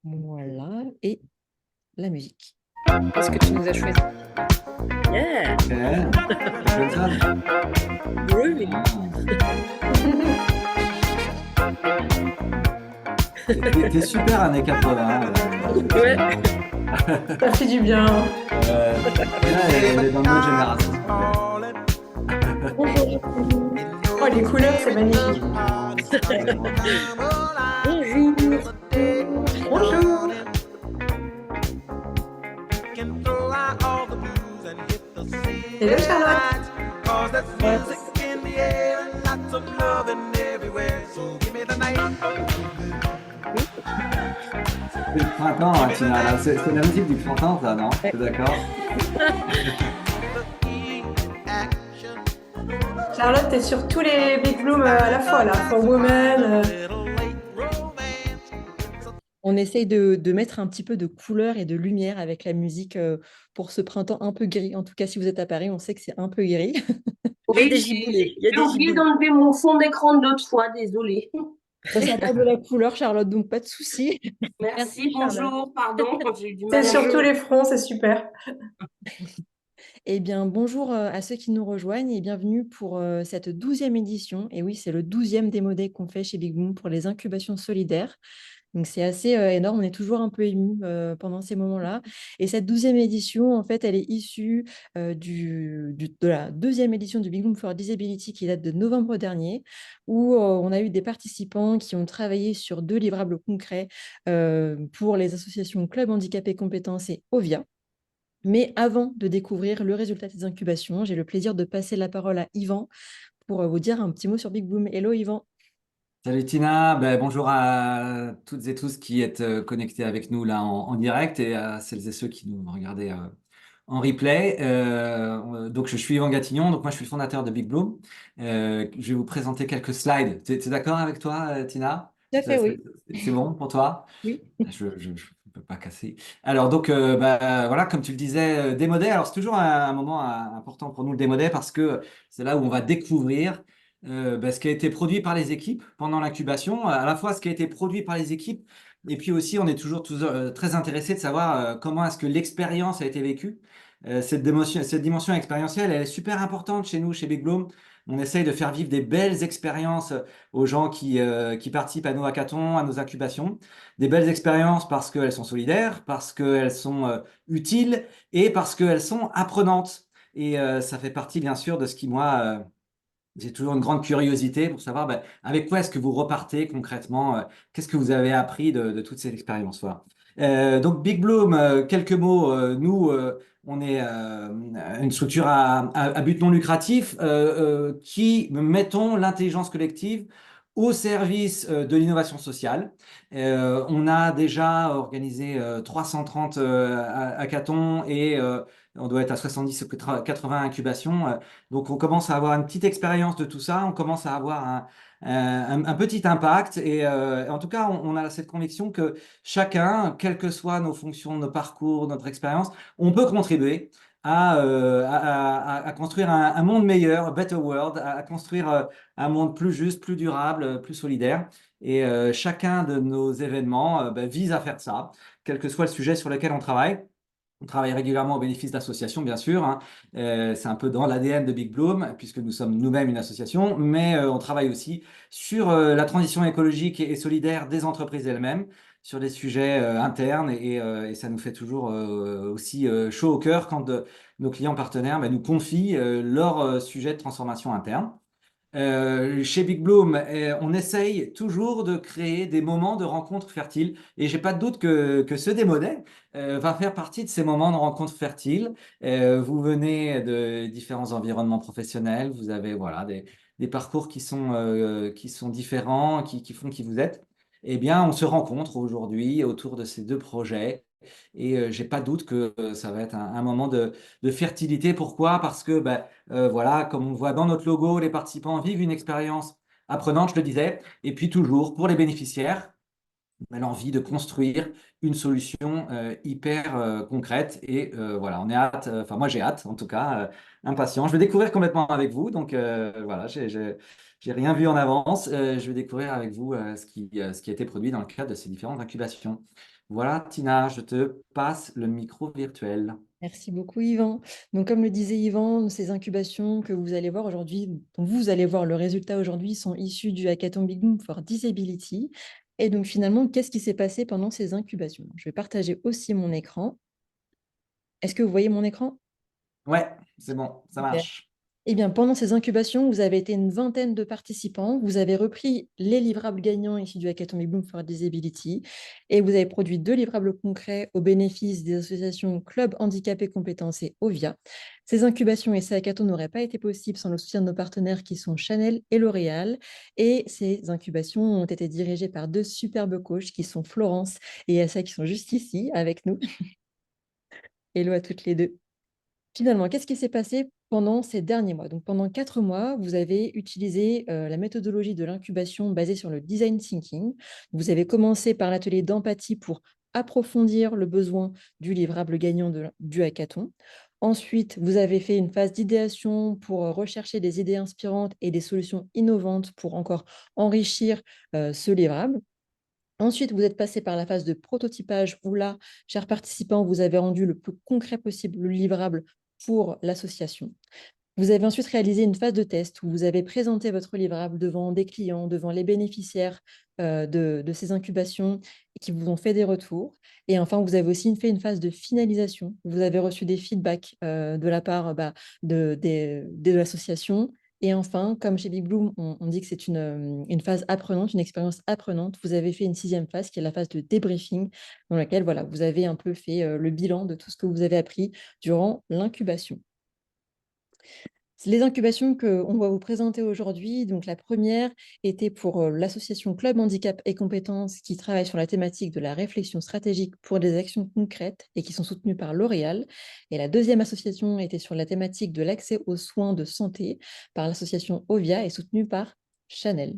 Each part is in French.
Voilà, et la musique. Qu'est-ce que tu nous as choisi? Yeah, Ok, Johnson. groovy. Ah. T'es super années 80. Ouais. Tina. Ça fait du bien. Tina, elle est dans notre génération. Bonjour. Oh, les couleurs, c'est magnifique. Bonjour. Bonjour. Hello, Charlotte. C'est le printemps, hein, Tina. Là. C'est la musique du printemps, ça, non? Ouais. T'es d'accord? Charlotte, t'es sur tous les Big Bloom à la fois, là. For Women. On essaye de mettre un petit peu de couleur et de lumière avec la musique pour ce printemps un peu gris. En tout cas, si vous êtes à Paris, on sait que c'est un peu gris. Il y a Oui, des giboulées. Il y a j'ai des oublié giboulées. d'enlever mon fond d'écran de l'autre fois, désolée. Bah, ça apporte de la couleur, Charlotte, donc pas de souci. Merci, Merci, Charlotte. bonjour, pardon, j'ai eu du C'est mal à sur tous me... les fronts, c'est super. Eh bien, bonjour à ceux qui nous rejoignent et bienvenue pour cette 12e édition. Et oui, c'est le 12e démodé qu'on fait chez Big Boom pour les incubations solidaires. Donc, c'est assez énorme. On est toujours un peu ému pendant ces moments-là. Et cette 12e édition, en fait, elle est issue de la deuxième édition du Big Boom for Disability qui date de novembre dernier, où on a eu des participants qui ont travaillé sur 2 livrables concrets pour les associations Club Handicapés Compétences et Ovia. Mais avant de découvrir le résultat de ces incubations, j'ai le plaisir de passer la parole à Yvan pour vous dire un petit mot sur Big Boom. Hello Yvan. Salut Tina, ben, bonjour à toutes et tous qui êtes connectés avec nous là en direct et à celles et ceux qui nous regardaient en replay. Donc je suis Yvan Gatignon, donc moi je suis le fondateur de Big Bloom. Je vais vous présenter quelques slides. T'es d'accord avec toi, Tina? Tout à fait, oui. C'est bon pour toi? Oui. Je peux pas casser. Alors donc voilà, comme tu le disais, démodé. Alors c'est toujours un moment important pour nous le démodé parce que c'est là où on va découvrir ce qui a été produit par les équipes pendant l'incubation, à la fois ce qui a été produit par les équipes, et puis aussi on est toujours très intéressé de savoir comment est-ce que l'expérience a été vécue. Cette dimension expérientielle, elle est super importante chez nous, chez Big Bloom. On essaye de faire vivre des belles expériences aux gens qui participent à nos hackathons, à nos incubations. Des belles expériences parce qu'elles sont solidaires, parce qu'elles sont utiles et parce qu'elles sont apprenantes. Et ça fait partie, bien sûr, de ce qui, moi, j'ai toujours une grande curiosité pour savoir avec quoi est-ce que vous repartez concrètement, qu'est-ce que vous avez appris de toutes ces expériences. Voilà. Donc Big Bloom, quelques mots. Nous, on est une structure à but non lucratif qui mettons l'intelligence collective au service de l'innovation sociale. On a déjà organisé 330 hackathons et on doit être à 70 ou 80 incubations. Donc, on commence à avoir une petite expérience de tout ça, on commence à avoir un petit impact et en tout cas, on a cette conviction que chacun, quelles que soient nos fonctions, nos parcours, notre expérience, on peut contribuer à construire un monde meilleur, a better world, à construire un monde plus juste, plus durable, plus solidaire. Et chacun de nos événements vise à faire ça, quel que soit le sujet sur lequel on travaille. On travaille régulièrement au bénéfice d'associations, bien sûr, hein. C'est un peu dans l'ADN de Big Bloom, puisque nous sommes nous-mêmes une association, mais on travaille aussi sur la transition écologique et solidaire des entreprises elles-mêmes, sur des sujets internes, et ça nous fait toujours aussi chaud au cœur quand nos clients partenaires nous confient leurs sujets de transformation interne. Chez Big Bloom, on essaye toujours de créer des moments de rencontres fertiles et j'ai pas de doute que ce démodé va faire partie de ces moments de rencontres fertiles. Vous venez de différents environnements professionnels, vous avez voilà, des parcours qui sont différents, qui font qui vous êtes. Eh bien, on se rencontre aujourd'hui autour de ces deux projets et j'ai pas de doute que ça va être un moment de fertilité. Pourquoi? Parce que voilà, comme on voit dans notre logo, les participants vivent une expérience apprenante, je le disais, et puis toujours pour les bénéficiaires. l'envie de construire une solution hyper concrète. Et voilà, on est hâte, enfin moi j'ai hâte en tout cas, impatient. Je vais découvrir complètement avec vous. Donc voilà, j'ai rien vu en avance. Je vais découvrir avec vous ce qui a été produit dans le cadre de ces différentes incubations. Voilà, Tina, je te passe le micro virtuel. Merci beaucoup, Yvan. Donc, comme le disait Yvan, ces incubations que vous allez voir aujourd'hui, dont vous allez voir le résultat aujourd'hui, sont issues du Hackathon Big Boom for Disability. Et donc, finalement, qu'est-ce qui s'est passé pendant ces incubations? Je vais partager aussi mon écran. Est-ce que vous voyez mon écran? Ouais, c'est bon, ça Super. marche. Eh bien, pendant ces incubations, vous avez été une vingtaine de participants. Vous avez repris les livrables gagnants issus du Hackathon Big Boom for Disability et vous avez produit 2 livrables concrets au bénéfice des associations Club Handicapés Compétences et Ovia. Ces incubations et ces hackathons n'auraient pas été possibles sans le soutien de nos partenaires qui sont Chanel et L'Oréal. Et ces incubations ont été dirigées par 2 superbes coachs qui sont Florence et Assa qui sont juste ici avec nous. Hello à toutes les deux. Finalement, qu'est-ce qui s'est passé pendant ces derniers mois? Donc, pendant 4 mois, vous avez utilisé la méthodologie de l'incubation basée sur le design thinking. Vous avez commencé par l'atelier d'empathie pour approfondir le besoin du livrable gagnant du hackathon. Ensuite, vous avez fait une phase d'idéation pour rechercher des idées inspirantes et des solutions innovantes pour encore enrichir ce livrable. Ensuite, vous êtes passé par la phase de prototypage où là, chers participants, vous avez rendu le plus concret possible le livrable pour l'association. Vous avez ensuite réalisé une phase de test où vous avez présenté votre livrable devant des clients, devant les bénéficiaires de ces incubations qui vous ont fait des retours. Et enfin, vous avez aussi fait une phase de finalisation. Vous avez reçu des feedbacks de la part de l'association. Et enfin, comme chez Big Bloom, on dit que c'est une phase apprenante, une expérience apprenante. Vous avez fait une 6e phase qui est la phase de débriefing dans laquelle voilà, vous avez un peu fait le bilan de tout ce que vous avez appris durant l'incubation. Les incubations qu'on va vous présenter aujourd'hui, donc la première était pour l'association Club Handicap et Compétences qui travaille sur la thématique de la réflexion stratégique pour des actions concrètes et qui sont soutenues par L'Oréal. Et la deuxième association était sur la thématique de l'accès aux soins de santé par l'association Ovia et soutenue par Chanel.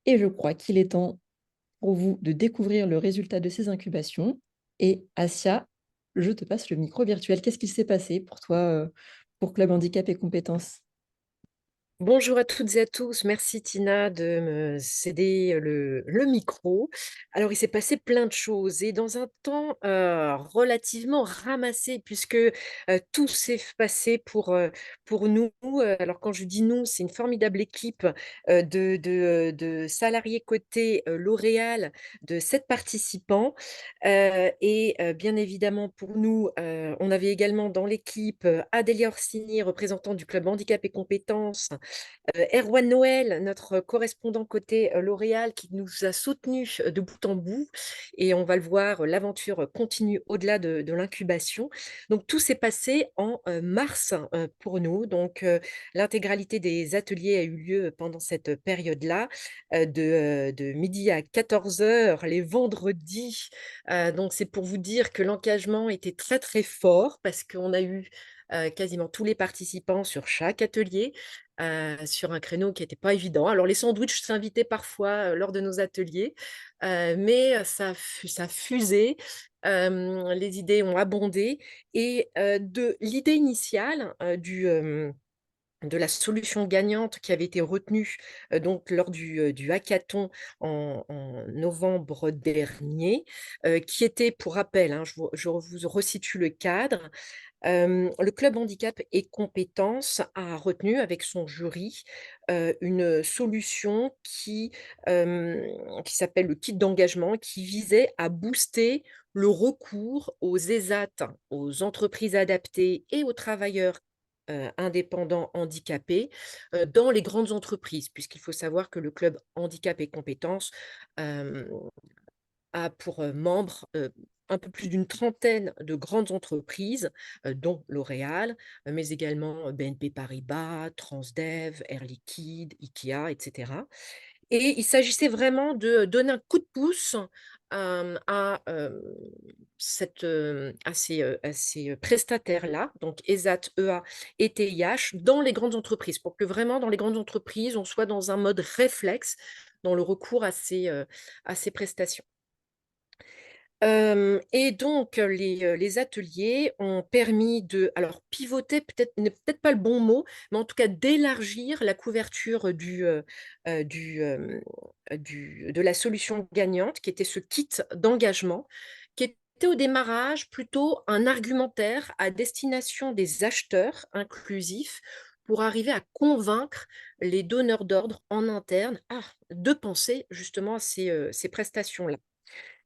Et je crois qu'il est temps pour vous de découvrir le résultat de ces incubations. Et Asia, je te passe le micro virtuel. Qu'est-ce qui s'est passé pour toi pour Club Handicap et Compétences? Bonjour à toutes et à tous. Merci Tina de me céder le micro. Alors, il s'est passé plein de choses et dans un temps relativement ramassé puisque tout s'est passé pour nous. Alors, quand je dis nous, c'est une formidable équipe de salariés côté L'Oréal de 7 participants. Et bien évidemment, pour nous, on avait également dans l'équipe Adélia Orsini, représentant du Club Handicap et Compétences, Erwan Noël, notre correspondant côté L'Oréal, qui nous a soutenus de bout en bout. Et on va le voir, l'aventure continue au-delà de l'incubation. Donc, tout s'est passé en mars pour nous. Donc, l'intégralité des ateliers a eu lieu pendant cette période-là, de midi à 14 heures, les vendredis. Donc, c'est pour vous dire que l'engagement était très, très fort parce qu'on a eu quasiment tous les participants sur chaque atelier, sur un créneau qui n'était pas évident. Alors, les sandwichs s'invitaient parfois lors de nos ateliers, mais ça fusait, les idées ont abondé et de l'idée initiale de la solution gagnante qui avait été retenue donc lors du hackathon en novembre dernier, qui était, pour rappel, hein, je vous resitue le cadre. Le club handicap et compétences a retenu avec son jury une solution qui s'appelle le kit d'engagement, qui visait à booster le recours aux ESAT, aux entreprises adaptées et aux travailleurs indépendants handicapés dans les grandes entreprises, puisqu'il faut savoir que le club handicap et compétences euh, a pour membres un peu plus d'une trentaine de grandes entreprises, dont L'Oréal, mais également BNP Paribas, Transdev, Air Liquide, Ikea, etc. Et il s'agissait vraiment de donner un coup de pouce à ces prestataires-là, donc ESAT, EA et TIH, dans les grandes entreprises, pour que vraiment dans les grandes entreprises, on soit dans un mode réflexe dans le recours à ces prestations. Et donc, les ateliers ont permis de, alors pivoter, n'est peut-être pas le bon mot, mais en tout cas d'élargir la couverture de la solution gagnante, qui était ce kit d'engagement, qui était au démarrage plutôt un argumentaire à destination des acheteurs inclusifs pour arriver à convaincre les donneurs d'ordre en interne de penser justement à ces prestations-là.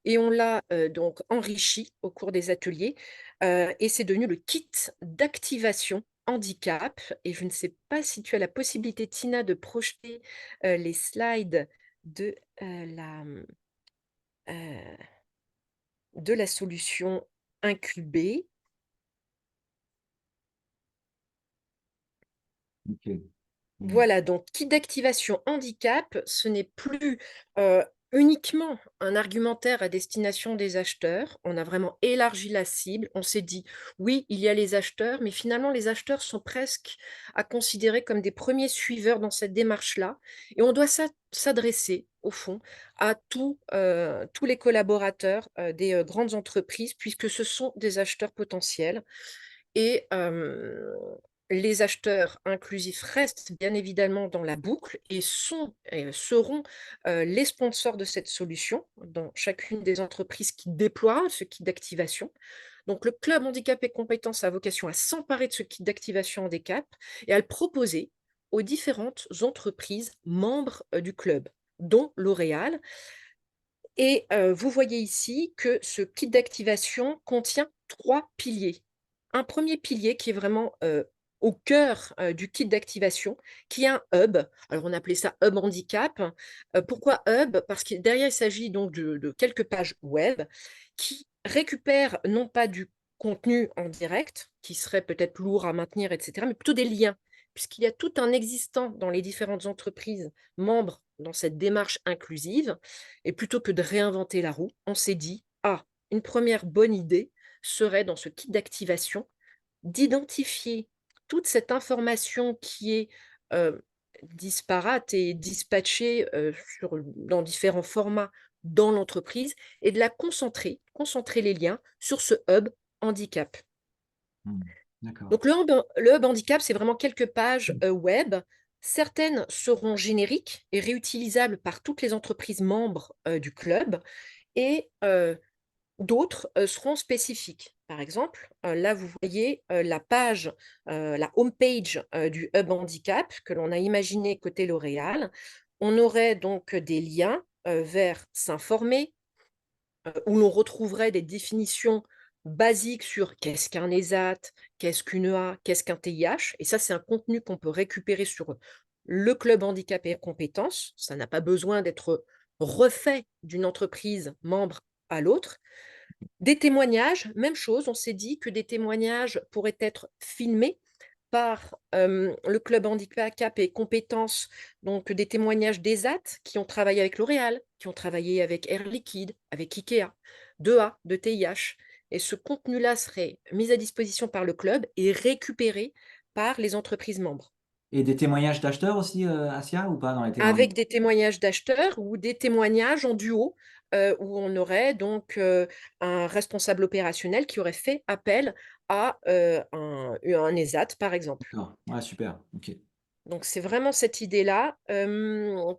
Et on l'a donc enrichi au cours des ateliers et c'est devenu le kit d'activation handicap. Et je ne sais pas si tu as la possibilité, Tina, de projeter les slides de, euh, de la solution incubée. Ok. Voilà, donc kit d'activation handicap, ce n'est plus uniquement un argumentaire à destination des acheteurs. On a vraiment élargi la cible. On s'est dit, oui, il y a les acheteurs, mais finalement, les acheteurs sont presque à considérer comme des premiers suiveurs dans cette démarche-là. Et on doit s'adresser, au fond, à tous les collaborateurs des grandes entreprises, puisque ce sont des acheteurs potentiels. Et les acheteurs inclusifs restent bien évidemment dans la boucle et seront les sponsors de cette solution dans chacune des entreprises qui déploient ce kit d'activation. Donc, le club handicap et compétences a vocation à s'emparer de ce kit d'activation handicap et à le proposer aux différentes entreprises membres du club, dont L'Oréal. Et vous voyez ici que ce kit d'activation contient 3 piliers. Un premier pilier qui est vraiment au cœur du kit d'activation, qui est un hub. Alors, on appelait ça hub handicap. Pourquoi hub? Parce que derrière, il s'agit donc de quelques pages web qui récupèrent non pas du contenu en direct, qui serait peut-être lourd à maintenir, etc., mais plutôt des liens, puisqu'il y a tout un existant dans les différentes entreprises membres dans cette démarche inclusive. Et plutôt que de réinventer la roue, on s'est dit, une première bonne idée serait dans ce kit d'activation d'identifier toute cette information qui est disparate et dispatchée dans différents formats dans l'entreprise et de la concentrer les liens sur ce hub handicap. D'accord. Donc, le hub handicap, c'est vraiment quelques pages web. Certaines seront génériques et réutilisables par toutes les entreprises membres du club et d'autres seront spécifiques. Par exemple, là, vous voyez la page, la home page du hub handicap que l'on a imaginé côté L'Oréal. On aurait donc des liens vers s'informer, où l'on retrouverait des définitions basiques sur qu'est-ce qu'un ESAT, qu'est-ce qu'une EA, qu'est-ce qu'un TIH. Et ça, c'est un contenu qu'on peut récupérer sur le club handicap et compétences. Ça n'a pas besoin d'être refait d'une entreprise membre à l'autre. Des témoignages, même chose, on s'est dit que des témoignages pourraient être filmés par le club handicap et compétences, donc des témoignages d'ESAT qui ont travaillé avec L'Oréal, qui ont travaillé avec Air Liquide, avec Ikea, d'EA, de TIH. Et ce contenu-là serait mis à disposition par le club et récupéré par les entreprises membres. Et des témoignages d'acheteurs aussi, Asia, ou pas dans les témoignages? Avec des témoignages d'acheteurs ou des témoignages en duo, où on aurait donc un responsable opérationnel qui aurait fait appel à un ESAT, par exemple. D'accord. Ouais, super. Ok. Donc, c'est vraiment cette idée-là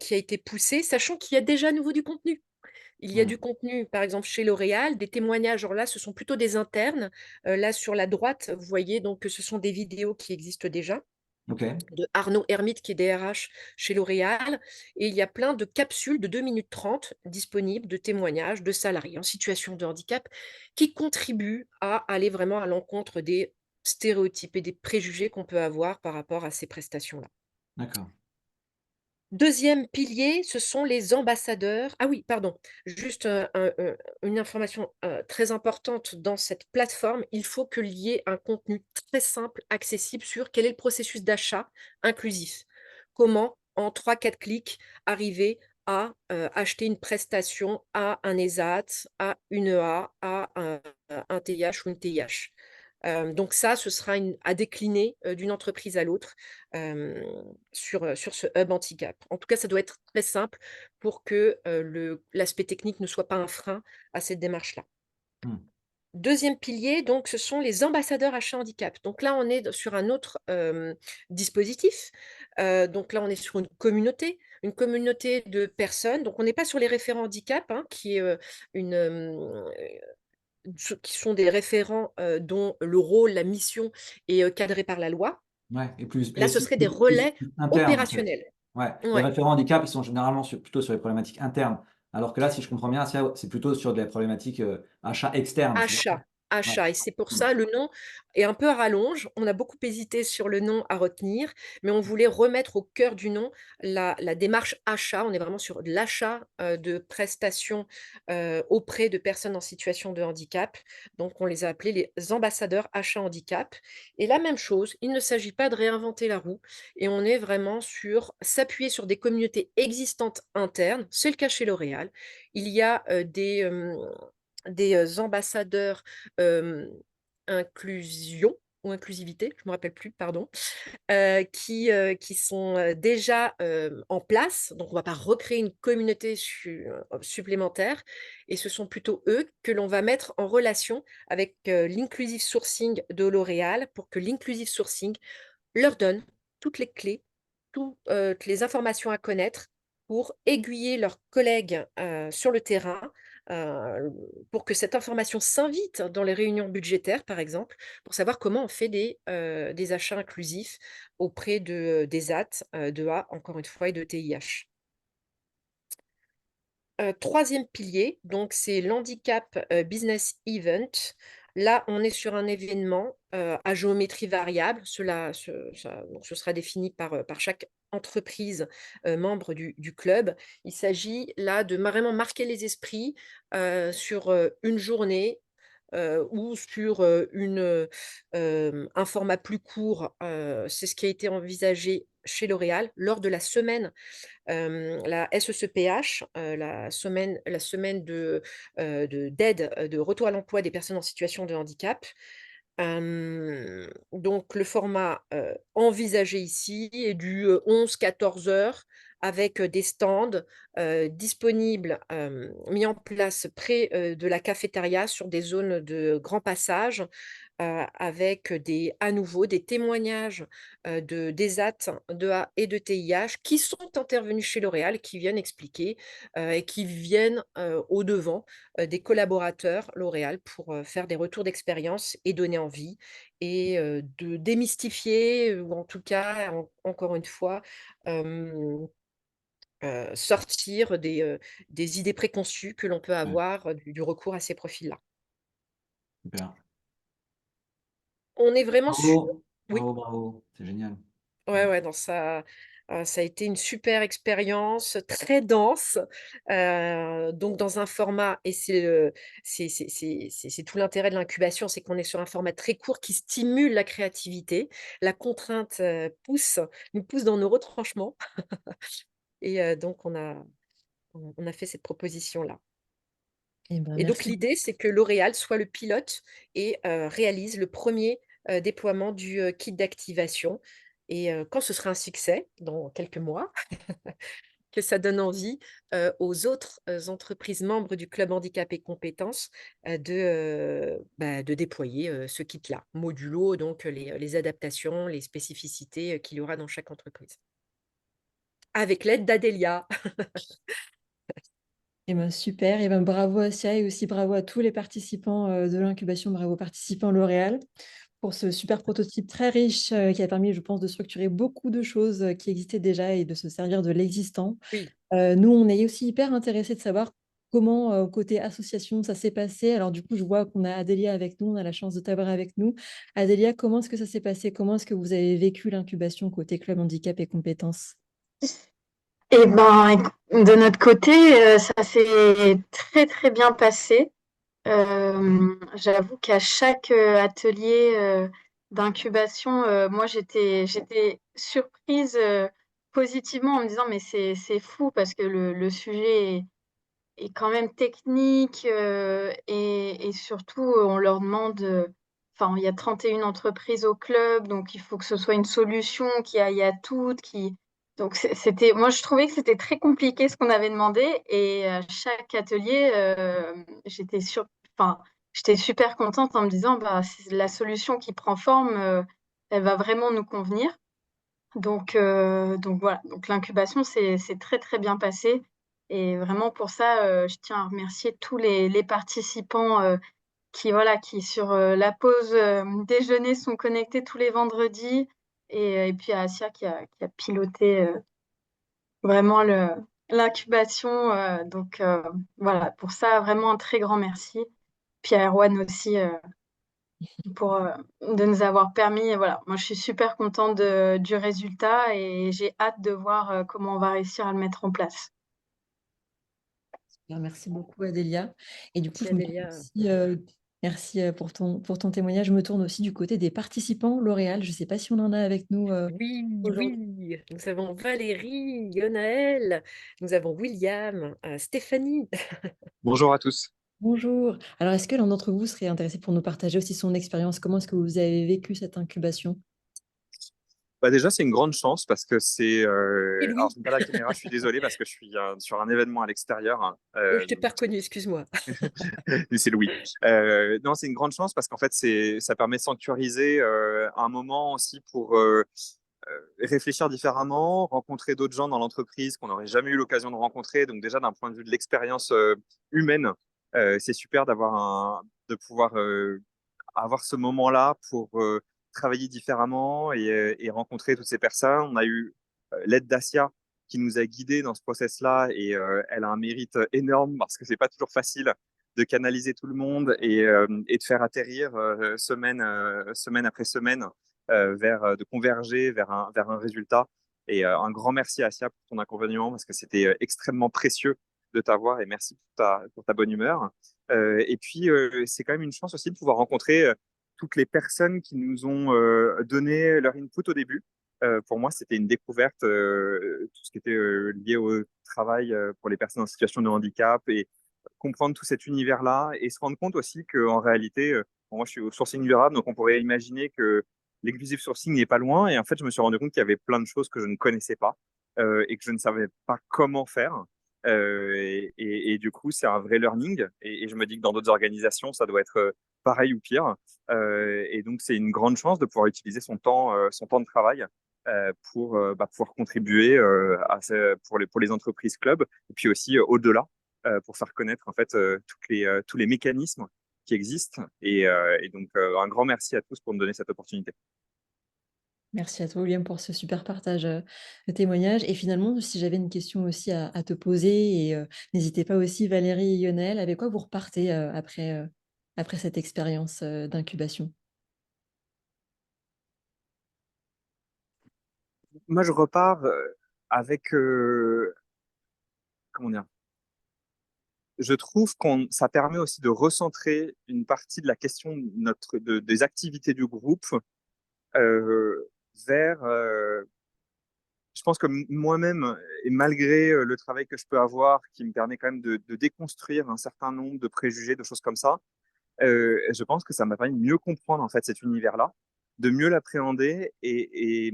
qui a été poussée, sachant qu'il y a déjà à nouveau du contenu. Il y a du contenu, par exemple, chez L'Oréal, des témoignages. Alors là, ce sont plutôt des internes. Là, sur la droite, vous voyez donc que ce sont des vidéos qui existent déjà Ok. de Arnaud Hermite, qui est DRH chez L'Oréal. Et il y a plein de capsules de 2 minutes 30 disponibles de témoignages de salariés en situation de handicap qui contribuent à aller vraiment à l'encontre des stéréotypes et des préjugés qu'on peut avoir par rapport à ces prestations-là. D'accord. Deuxième pilier, ce sont les ambassadeurs. Ah oui, pardon, juste une information très importante dans cette plateforme. Il faut qu'il y ait un contenu très simple, accessible sur quel est le processus d'achat inclusif. Comment, en 3-4 clics, arriver à acheter une prestation à un ESAT, à une EA, à un TIH ou une TIH. Donc ça, ce sera à décliner d'une entreprise à l'autre sur ce hub handicap. En tout cas, ça doit être très simple pour que l'aspect technique ne soit pas un frein à cette démarche-là. Hmm. Deuxième pilier, donc, ce sont les ambassadeurs achat handicap. Donc là, on est sur un autre dispositif. Donc là, on est sur une communauté de personnes. Donc, on n'est pas sur les référents handicap, hein, qui est qui sont des référents dont le rôle, la mission est cadré par la loi. Ouais, et plus, Là, et ce c'est seraient des plus relais interne, en fait. opérationnels. Ouais. Les Ouais. référents handicap, ils sont généralement plutôt sur les problématiques internes. Alors que là, si je comprends bien, c'est plutôt sur des problématiques achats externes. C'est bien ça? Achat, Ouais. achat. Et c'est pour Hmm. ça, le nom est un peu à rallonge. On a beaucoup hésité sur le nom à retenir, mais on voulait remettre au cœur du nom la démarche achat. On est vraiment sur de l'achat de prestations auprès de personnes en situation de handicap. Donc, on les a appelés les ambassadeurs achat handicap. Et la même chose, il ne s'agit pas de réinventer la roue. Et on est vraiment sur s'appuyer sur des communautés existantes internes. C'est le cas chez L'Oréal. Il y a des ambassadeurs euh, inclusion ou inclusivité, je ne me rappelle plus, pardon, qui sont déjà en place. Donc, on ne va pas recréer une communauté supplémentaire. Et ce sont plutôt eux que l'on va mettre en relation avec l'inclusive sourcing de L'Oréal pour que l'inclusive sourcing leur donne toutes les clés, toutes les informations à connaître pour aiguiller leurs collègues sur le terrain, euh, pour que cette information s'invite dans les réunions budgétaires, par exemple, pour savoir comment on fait des achats inclusifs auprès des AT, de A, encore une fois, et de TIH. Troisième pilier, donc c'est l'handicap business event. Là, on est sur un événement à géométrie variable. Donc, ce sera défini par chaque entreprise membre du club. Il s'agit là de vraiment marquer les esprits sur une journée ou sur un format plus court. C'est ce qui a été envisagé chez L'Oréal lors de la semaine la SECPH, la semaine d'aide, de retour à l'emploi des personnes en situation de handicap. Donc, le format envisagé ici est du 11-14 heures avec des stands disponibles, mis en place près de la cafétéria sur des zones de grand passage avec à nouveau des témoignages des AT, de A et de TIH qui sont intervenus chez L'Oréal, qui viennent expliquer et qui viennent au-devant des collaborateurs L'Oréal pour faire des retours d'expérience et donner envie et de démystifier ou en tout cas, encore une fois, euh, sortir des idées préconçues que l'on peut Ouais. avoir du recours à ces profils-là. Super. On est vraiment sur... Bravo, Oui. bravo, bravo. C'est génial. Ouais, ouais, donc ça a été une super expérience, très dense, donc dans un format, et c'est tout l'intérêt de l'incubation, c'est qu'on est sur un format très court qui stimule la créativité. La contrainte nous pousse dans nos retranchements, et donc on a fait cette proposition-là. Eh ben, Et donc merci. l'idée, c'est que L'Oréal soit le pilote et réalise le premier déploiement du kit d'activation. Et quand ce sera un succès, dans quelques mois, que ça donne envie aux autres entreprises membres du Club Handicap et Compétences de déployer ce kit-là, modulo, donc les adaptations, les spécificités qu'il y aura dans chaque entreprise. Avec l'aide d'Adélia. Eh ben, super. Eh ben, bravo à Sia et aussi bravo à tous les participants de l'incubation. Bravo aux participants L'Oréal pour ce super prototype très riche qui a permis, je pense, de structurer beaucoup de choses qui existaient déjà et de se servir de l'existant. Oui. Nous, on est aussi hyper intéressés de savoir comment, côté association, ça s'est passé. Alors, du coup, je vois qu'on a Adélia avec nous, on a la chance de t'avoir avec nous. Adélia, comment est-ce que ça s'est passé? Comment est-ce que vous avez vécu l'incubation côté Club Handicap et Compétences? Eh ben, de notre côté, ça s'est très très bien passé. J'avoue qu'à chaque atelier d'incubation, moi j'étais surprise positivement en me disant mais c'est fou parce que le sujet est quand même technique et surtout on leur demande, enfin il y a 31 entreprises au club donc il faut que ce soit une solution qui aille à toutes, donc c'était, moi je trouvais que c'était très compliqué ce qu'on avait demandé et à chaque atelier j'étais enfin j'étais super contente en me disant, bah, c'est la solution qui prend forme, elle va vraiment nous convenir. Donc voilà, donc l'incubation, c'est très, très bien passé et vraiment pour ça, je tiens à remercier tous les participants, qui voilà, qui sur, la pause, déjeuner sont connectés tous les vendredis et puis à Asia qui a piloté, vraiment l'incubation, voilà, pour ça, vraiment un très grand merci. Puis à Erwan aussi, pour, de nous avoir permis voilà, moi je suis super contente du résultat et j'ai hâte de voir, comment on va réussir à le mettre en place. Bien, merci beaucoup, Adélia. Et du coup, Merci je me tourne Adélia. aussi, merci pour ton témoignage. Je me tourne aussi du côté des participants L'Oréal. Je ne sais pas si on en a avec nous Oui, aujourd'hui. oui, nous avons Valérie, Yonaël, nous avons William, Stéphanie. Bonjour à tous. Bonjour. Alors, est-ce que l'un d'entre vous serait intéressé pour nous partager aussi son expérience? Comment est-ce que vous avez vécu cette incubation? Bah déjà, c'est une grande chance parce que c'est. Et Alors, Louis, je n'ai pas la caméra, je suis désolé parce que je suis sur un événement à l'extérieur, hein. je t'ai pas reconnu, excuse-moi. Mais c'est Louis. Non, c'est une grande chance parce qu'en fait, ça permet de sanctuariser un moment aussi pour réfléchir différemment, rencontrer d'autres gens dans l'entreprise qu'on n'aurait jamais eu l'occasion de rencontrer. Donc, déjà, d'un point de vue de l'expérience humaine, c'est super de pouvoir avoir ce moment-là pour travailler différemment et rencontrer toutes ces personnes. On a eu l'aide d'Asia qui nous a guidés dans ce process-là et elle a un mérite énorme parce que c'est pas toujours facile de canaliser tout le monde et de faire atterrir semaine après semaine de converger vers un résultat. Et un grand merci à Asia pour ton accompagnement parce que c'était extrêmement précieux de t'avoir et merci pour ta bonne humeur. Et puis, c'est quand même une chance aussi de pouvoir rencontrer toutes les personnes qui nous ont donné leur input au début. Pour moi, c'était une découverte, tout ce qui était lié au travail pour les personnes en situation de handicap et comprendre tout cet univers-là et se rendre compte aussi qu'en réalité, bon, moi, je suis au sourcing durable, donc on pourrait imaginer que l'inclusive sourcing n'est pas loin. Et en fait, je me suis rendu compte qu'il y avait plein de choses que je ne connaissais pas et que je ne savais pas comment faire. Et du coup, c'est un vrai learning. Et je me dis que dans d'autres organisations, ça doit être pareil ou pire. Et donc, c'est une grande chance de pouvoir utiliser son temps de travail pour pouvoir contribuer pour les entreprises clubs et puis aussi au-delà pour faire connaître en fait tous les mécanismes qui existent. Et donc, un grand merci à tous pour me donner cette opportunité. Merci à toi, William, pour ce super partage de témoignages. Et finalement, si j'avais une question aussi à te poser, et n'hésitez pas aussi, Valérie et Lionel, avec quoi vous repartez après cette expérience d'incubation? Moi, je repars avec, comment dire, je trouve ça permet aussi de recentrer une partie de la question des activités du groupe euh, vers, je pense que moi-même, et malgré le travail que je peux avoir, qui me permet quand même de déconstruire un certain nombre de préjugés, de choses comme ça, je pense que ça m'a permis de mieux comprendre en fait cet univers-là, de mieux l'appréhender et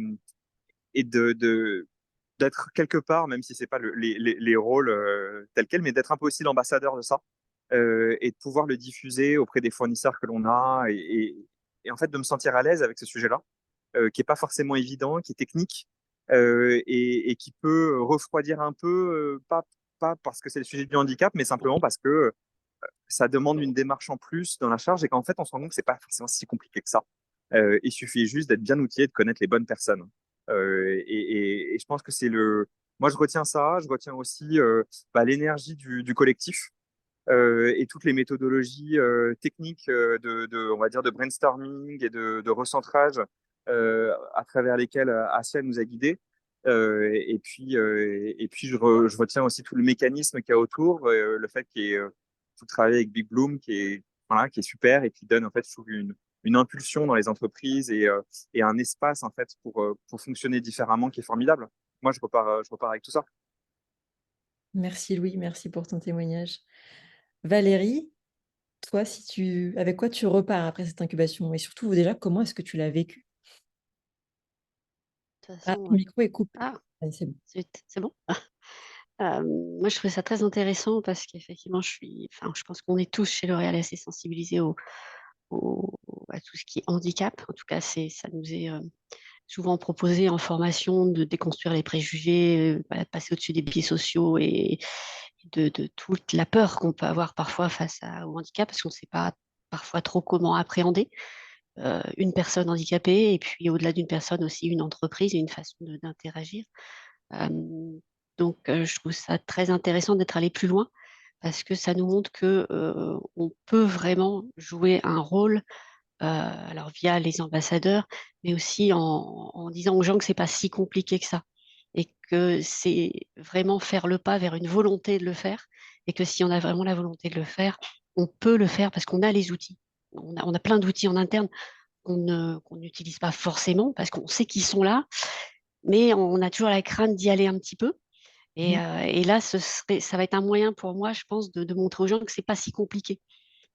d'être quelque part, même si c'est pas les rôles tels quels, mais d'être un peu aussi l'ambassadeur de ça et de pouvoir le diffuser auprès des fournisseurs que l'on a et en fait de me sentir à l'aise avec ce sujet-là, qui est pas forcément évident, qui est technique et qui peut refroidir un peu, pas parce que c'est le sujet du handicap, mais simplement parce que ça demande une démarche en plus dans la charge et qu'en fait on se rend compte que c'est pas forcément si compliqué que ça. Il suffit juste d'être bien outillé, de connaître les bonnes personnes. Et je pense que moi je retiens ça, je retiens aussi l'énergie du collectif et toutes les méthodologies techniques on va dire de brainstorming et de recentrage à travers lesquelles Asia nous a guidés. Et puis je retiens aussi tout le mécanisme qu'il y a autour, le fait qu'il y ait tout le travail avec Big Bloom voilà, qui est super et qui donne en fait je trouve une impulsion dans les entreprises et un espace en fait pour fonctionner différemment qui est formidable. Moi, je repars avec tout ça. Merci Louis, merci pour ton témoignage. Valérie, toi, avec quoi tu repars après cette incubation? Et surtout, déjà, comment est-ce que tu l'as vécu? De toute Ah, façon, ton micro est coupé. ah, Allez, c'est bon. zut, c'est bon? Moi, je trouvais ça très intéressant parce qu'effectivement, je pense qu'on est tous chez L'Oréal assez sensibilisés à tout ce qui est handicap. En tout cas, ça nous est souvent proposé en formation de déconstruire les préjugés, voilà, de passer au-dessus des biais sociaux et de toute la peur qu'on peut avoir parfois au handicap parce qu'on ne sait pas parfois trop comment appréhender une personne handicapée et puis au-delà d'une personne aussi une entreprise et une façon d'interagir. Euh, donc, je trouve ça très intéressant d'être allé plus loin parce que ça nous montre que on peut vraiment jouer un rôle, alors via les ambassadeurs, mais aussi en disant aux gens que c'est pas si compliqué que ça et que c'est vraiment faire le pas vers une volonté de le faire et que si on a vraiment la volonté de le faire, on peut le faire parce qu'on a les outils. On a plein d'outils en interne qu'on n'utilise pas forcément parce qu'on sait qu'ils sont là, mais on a toujours la crainte d'y aller un petit peu. Et là, ça va être un moyen pour moi, je pense, de montrer aux gens que c'est pas si compliqué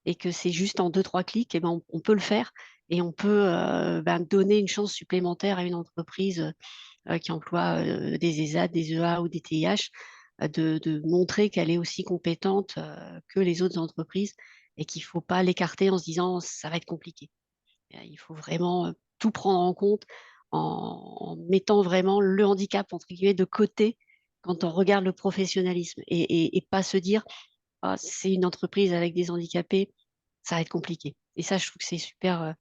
et que c'est juste en deux, trois clics, et ben, on peut le faire et on peut donner une chance supplémentaire à une entreprise qui emploie des ESAT, des EA ou des TIH, de montrer qu'elle est aussi compétente que les autres entreprises et qu'il ne faut pas l'écarter en se disant ça va être compliqué. Il faut vraiment tout prendre en compte en mettant vraiment le handicap entre guillemets de côté quand on regarde le professionnalisme et pas se dire ah, c'est une entreprise avec des handicapés, ça va être compliqué. Et ça, je trouve que c'est super.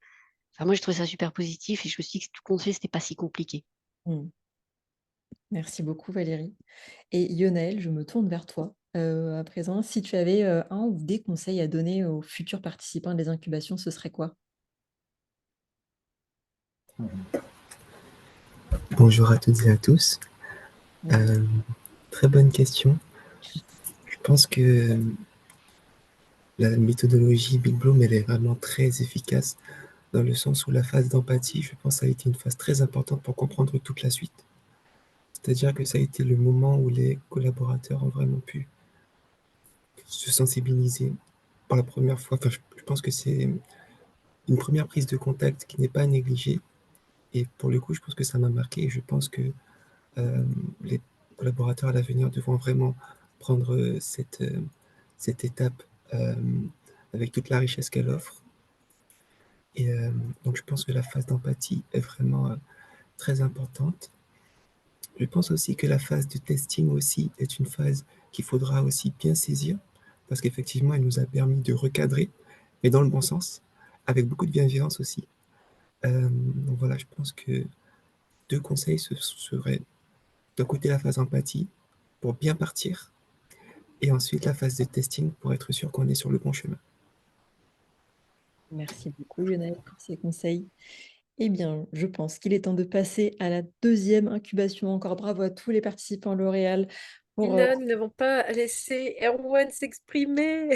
Enfin, moi, je trouve ça super positif et je me suis dit que tout compte fait, c'était pas si compliqué. Mm. Merci beaucoup Valérie. Et Lionel, je me tourne vers toi à présent. Si tu avais un ou des conseils à donner aux futurs participants des incubations, ce serait quoi? Bonjour à toutes et à tous. Bonjour. Très bonne question. Je pense que la méthodologie Big Bloom, elle est vraiment très efficace dans le sens où la phase d'empathie, je pense, a été une phase très importante pour comprendre toute la suite. C'est-à-dire que ça a été le moment où les collaborateurs ont vraiment pu se sensibiliser pour la première fois. Enfin, je pense que c'est une première prise de contact qui n'est pas négligée. Et pour le coup, je pense que ça m'a marqué et je pense que les collaborateurs à l'avenir devront vraiment prendre cette étape euh, avec toute la richesse qu'elle offre. Et donc, je pense que la phase d'empathie est vraiment très importante. Je pense aussi que la phase de testing aussi est une phase qu'il faudra aussi bien saisir parce qu'effectivement, elle nous a permis de recadrer, mais dans le bon sens, avec beaucoup de bienveillance aussi. Donc voilà, je pense que deux conseils seraient d'un côté la phase empathie pour bien partir et ensuite la phase de testing pour être sûr qu'on est sur le bon chemin. Merci beaucoup Lionel pour ces conseils. Eh bien, je pense qu'il est temps de passer à la deuxième incubation. Encore bravo à tous les participants L'Oréal pour... Tina, nous n'avons pas laissé Erwan s'exprimer.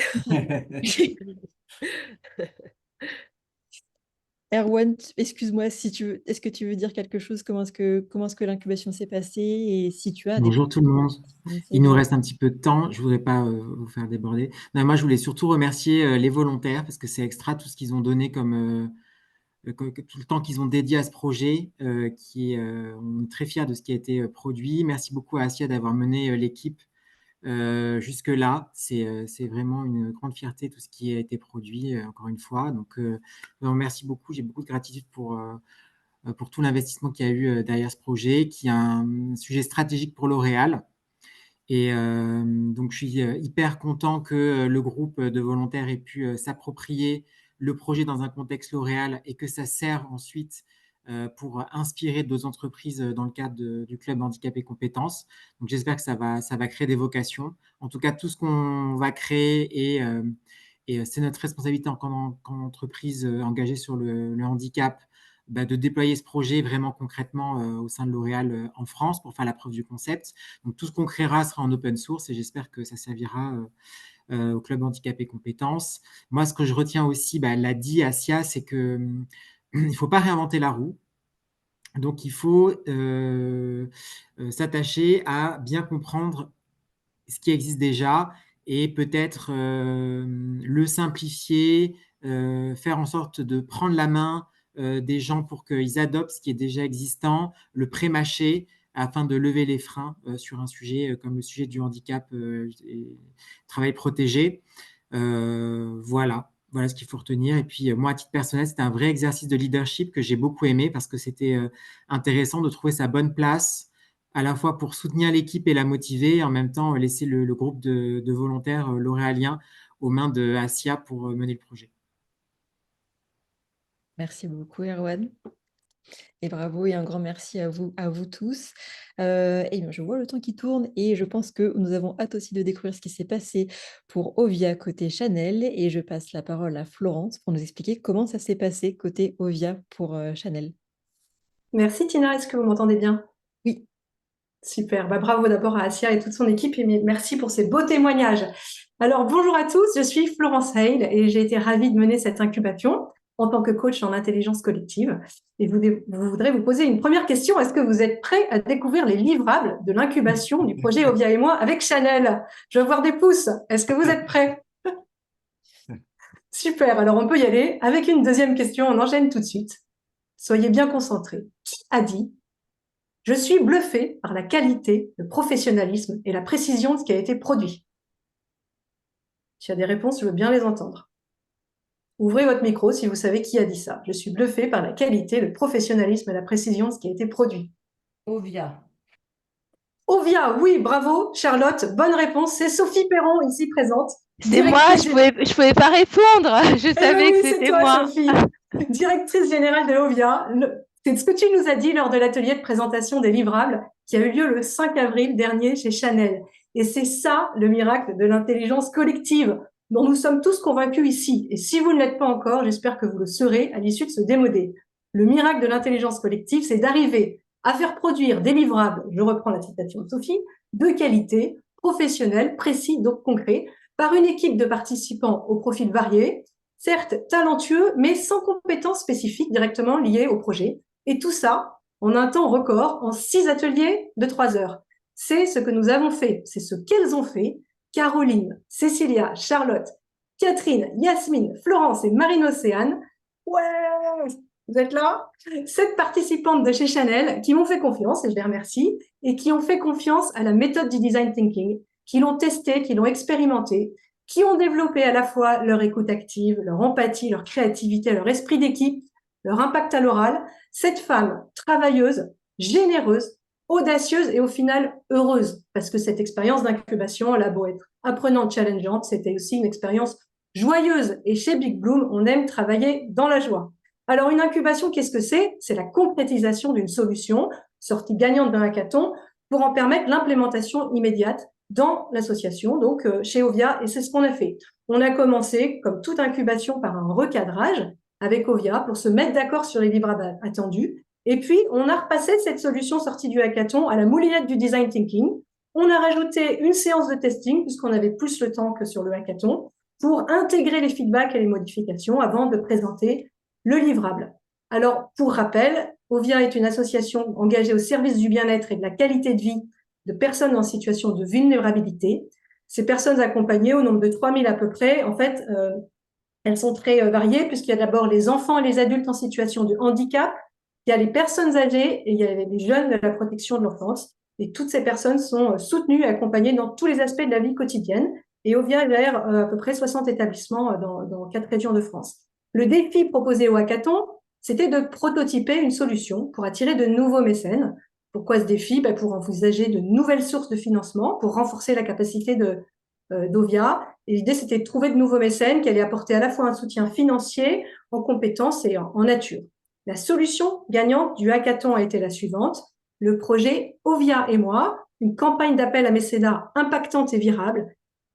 Erwan, excuse-moi si tu veux, est-ce que tu veux dire quelque chose? Comment est-ce que l'incubation s'est passée et si tu as des Bonjour tout le monde. Il nous conseils. reste un petit peu de temps. Je voudrais pas vous faire déborder. Non, moi, je voulais surtout remercier les volontaires parce que c'est extra tout ce qu'ils ont donné tout le temps qu'ils ont dédié à ce projet. On est très fiers de ce qui a été produit. Merci beaucoup à Asia d'avoir mené l'équipe jusque-là. C'est vraiment une grande fierté tout ce qui a été produit, encore une fois. Donc, vraiment, merci beaucoup. J'ai beaucoup de gratitude pour tout l'investissement qu'il y a eu derrière ce projet, qui est un sujet stratégique pour L'Oréal. Et donc, je suis hyper content que le groupe de volontaires ait pu s'approprier le projet dans un contexte L'Oréal et que ça serve ensuite pour inspirer d'autres entreprises dans le cadre du club handicap et compétences. Donc, j'espère que ça va créer des vocations. En tout cas, tout ce qu'on va créer et c'est notre responsabilité en tant qu'entreprise engagée sur le handicap, de déployer ce projet vraiment concrètement au sein de L'Oréal en France pour faire la preuve du concept. Donc, tout ce qu'on créera sera en open source et j'espère que ça servira au club handicap et compétences. Moi, ce que je retiens aussi, l'a dit Asia, c'est que il ne faut pas réinventer la roue. Donc, il faut s'attacher à bien comprendre ce qui existe déjà et peut-être le simplifier, faire en sorte de prendre la main des gens pour qu'ils adoptent ce qui est déjà existant, le pré-mâcher, afin de lever les freins sur un sujet comme le sujet du handicap et travail protégé. Voilà ce qu'il faut retenir. Et puis, moi, à titre personnel, c'était un vrai exercice de leadership que j'ai beaucoup aimé parce que c'était intéressant de trouver sa bonne place, à la fois pour soutenir l'équipe et la motiver, et en même temps laisser le groupe de volontaires lauréaliens aux mains de Asia pour mener le projet. Merci beaucoup, Erwan. Et bravo et un grand merci à vous tous. Et bien, je vois le temps qui tourne et je pense que nous avons hâte aussi de découvrir ce qui s'est passé pour Ovia côté Chanel. Et je passe la parole à Florence pour nous expliquer comment ça s'est passé côté Ovia pour Chanel. Merci Tina, est-ce que vous m'entendez bien? Oui. Super, bravo d'abord à Asia et toute son équipe et merci pour ces beaux témoignages. Alors bonjour à tous, je suis Florence Hale et j'ai été ravie de mener cette incubation en tant que coach en intelligence collective. Et je voudrais vous poser une première question. Est-ce que vous êtes prêts à découvrir les livrables de l'incubation du projet Ovia et moi avec Chanel? Je veux voir des pouces. Est-ce que vous êtes prêts? Super, alors on peut y aller avec une deuxième question. On enchaîne tout de suite. Soyez bien concentrés. Qui a dit « Je suis bluffé par la qualité, le professionnalisme et la précision de ce qui a été produit ». S'il y a des réponses, je veux bien les entendre. Ouvrez votre micro si vous savez qui a dit ça. Je suis bluffé par la qualité, le professionnalisme et la précision de ce qui a été produit. Ovia. Ovia, oui, bravo. Charlotte, bonne réponse. C'est Sophie Perron, ici présente. C'est moi, je pouvais pas répondre. Je savais que c'était moi. Sophie, directrice générale de Ovia. C'est ce que tu nous as dit lors de l'atelier de présentation des livrables qui a eu lieu le 5 avril dernier chez Chanel. Et c'est ça le miracle de l'intelligence collective dont nous sommes tous convaincus ici. Et si vous ne l'êtes pas encore, j'espère que vous le serez à l'issue de ce démodé. Le miracle de l'intelligence collective, c'est d'arriver à faire produire des livrables, je reprends la citation de Sophie, de qualité, professionnels, précis, donc concrets, par une équipe de participants aux profils variés, certes talentueux, mais sans compétences spécifiques directement liées au projet. Et tout ça en un temps record, en 6 ateliers de 3 heures. C'est ce que nous avons fait, c'est ce qu'elles ont fait. Caroline, Cécilia, Charlotte, Catherine, Yasmine, Florence et Marine-Océane. Ouais, vous êtes là? 7 participantes de chez Chanel qui m'ont fait confiance, et je les remercie, et qui ont fait confiance à la méthode du design thinking, qui l'ont testée, qui l'ont expérimentée, qui ont développé à la fois leur écoute active, leur empathie, leur créativité, leur esprit d'équipe, leur impact à l'oral. Cette femme travailleuse, généreuse, audacieuse et au final heureuse, parce que cette expérience d'incubation, elle a beau être apprenante, challengeante, c'était aussi une expérience joyeuse. Et chez Big Bloom, on aime travailler dans la joie. Alors, une incubation, qu'est-ce que c'est? C'est la concrétisation d'une solution, sortie gagnante d'un hackathon, pour en permettre l'implémentation immédiate dans l'association, donc chez Ovia, et c'est ce qu'on a fait. On a commencé, comme toute incubation, par un recadrage avec Ovia pour se mettre d'accord sur les livrables attendus. Et puis, on a repassé cette solution sortie du hackathon à la moulinette du design thinking. On a rajouté une séance de testing, puisqu'on avait plus le temps que sur le hackathon, pour intégrer les feedbacks et les modifications avant de présenter le livrable. Alors, pour rappel, Ovia est une association engagée au service du bien-être et de la qualité de vie de personnes en situation de vulnérabilité. Ces personnes accompagnées, au nombre de 3000 à peu près, en fait, elles sont très variées, puisqu'il y a d'abord les enfants et les adultes en situation de handicap, il y a les personnes âgées et il y a les jeunes de la protection de l'enfance. Et toutes ces personnes sont soutenues et accompagnées dans tous les aspects de la vie quotidienne. Et Ovia gère à peu près 60 établissements dans 4 régions de France. Le défi proposé au hackathon, c'était de prototyper une solution pour attirer de nouveaux mécènes. Pourquoi ce défi? Pour envisager de nouvelles sources de financement, pour renforcer la capacité d'Ovia. Et l'idée, c'était de trouver de nouveaux mécènes qui allaient apporter à la fois un soutien financier, en compétences et en nature. La solution gagnante du hackathon a été la suivante. Le projet Ovia et moi, une campagne d'appel à mécénat impactante et virale,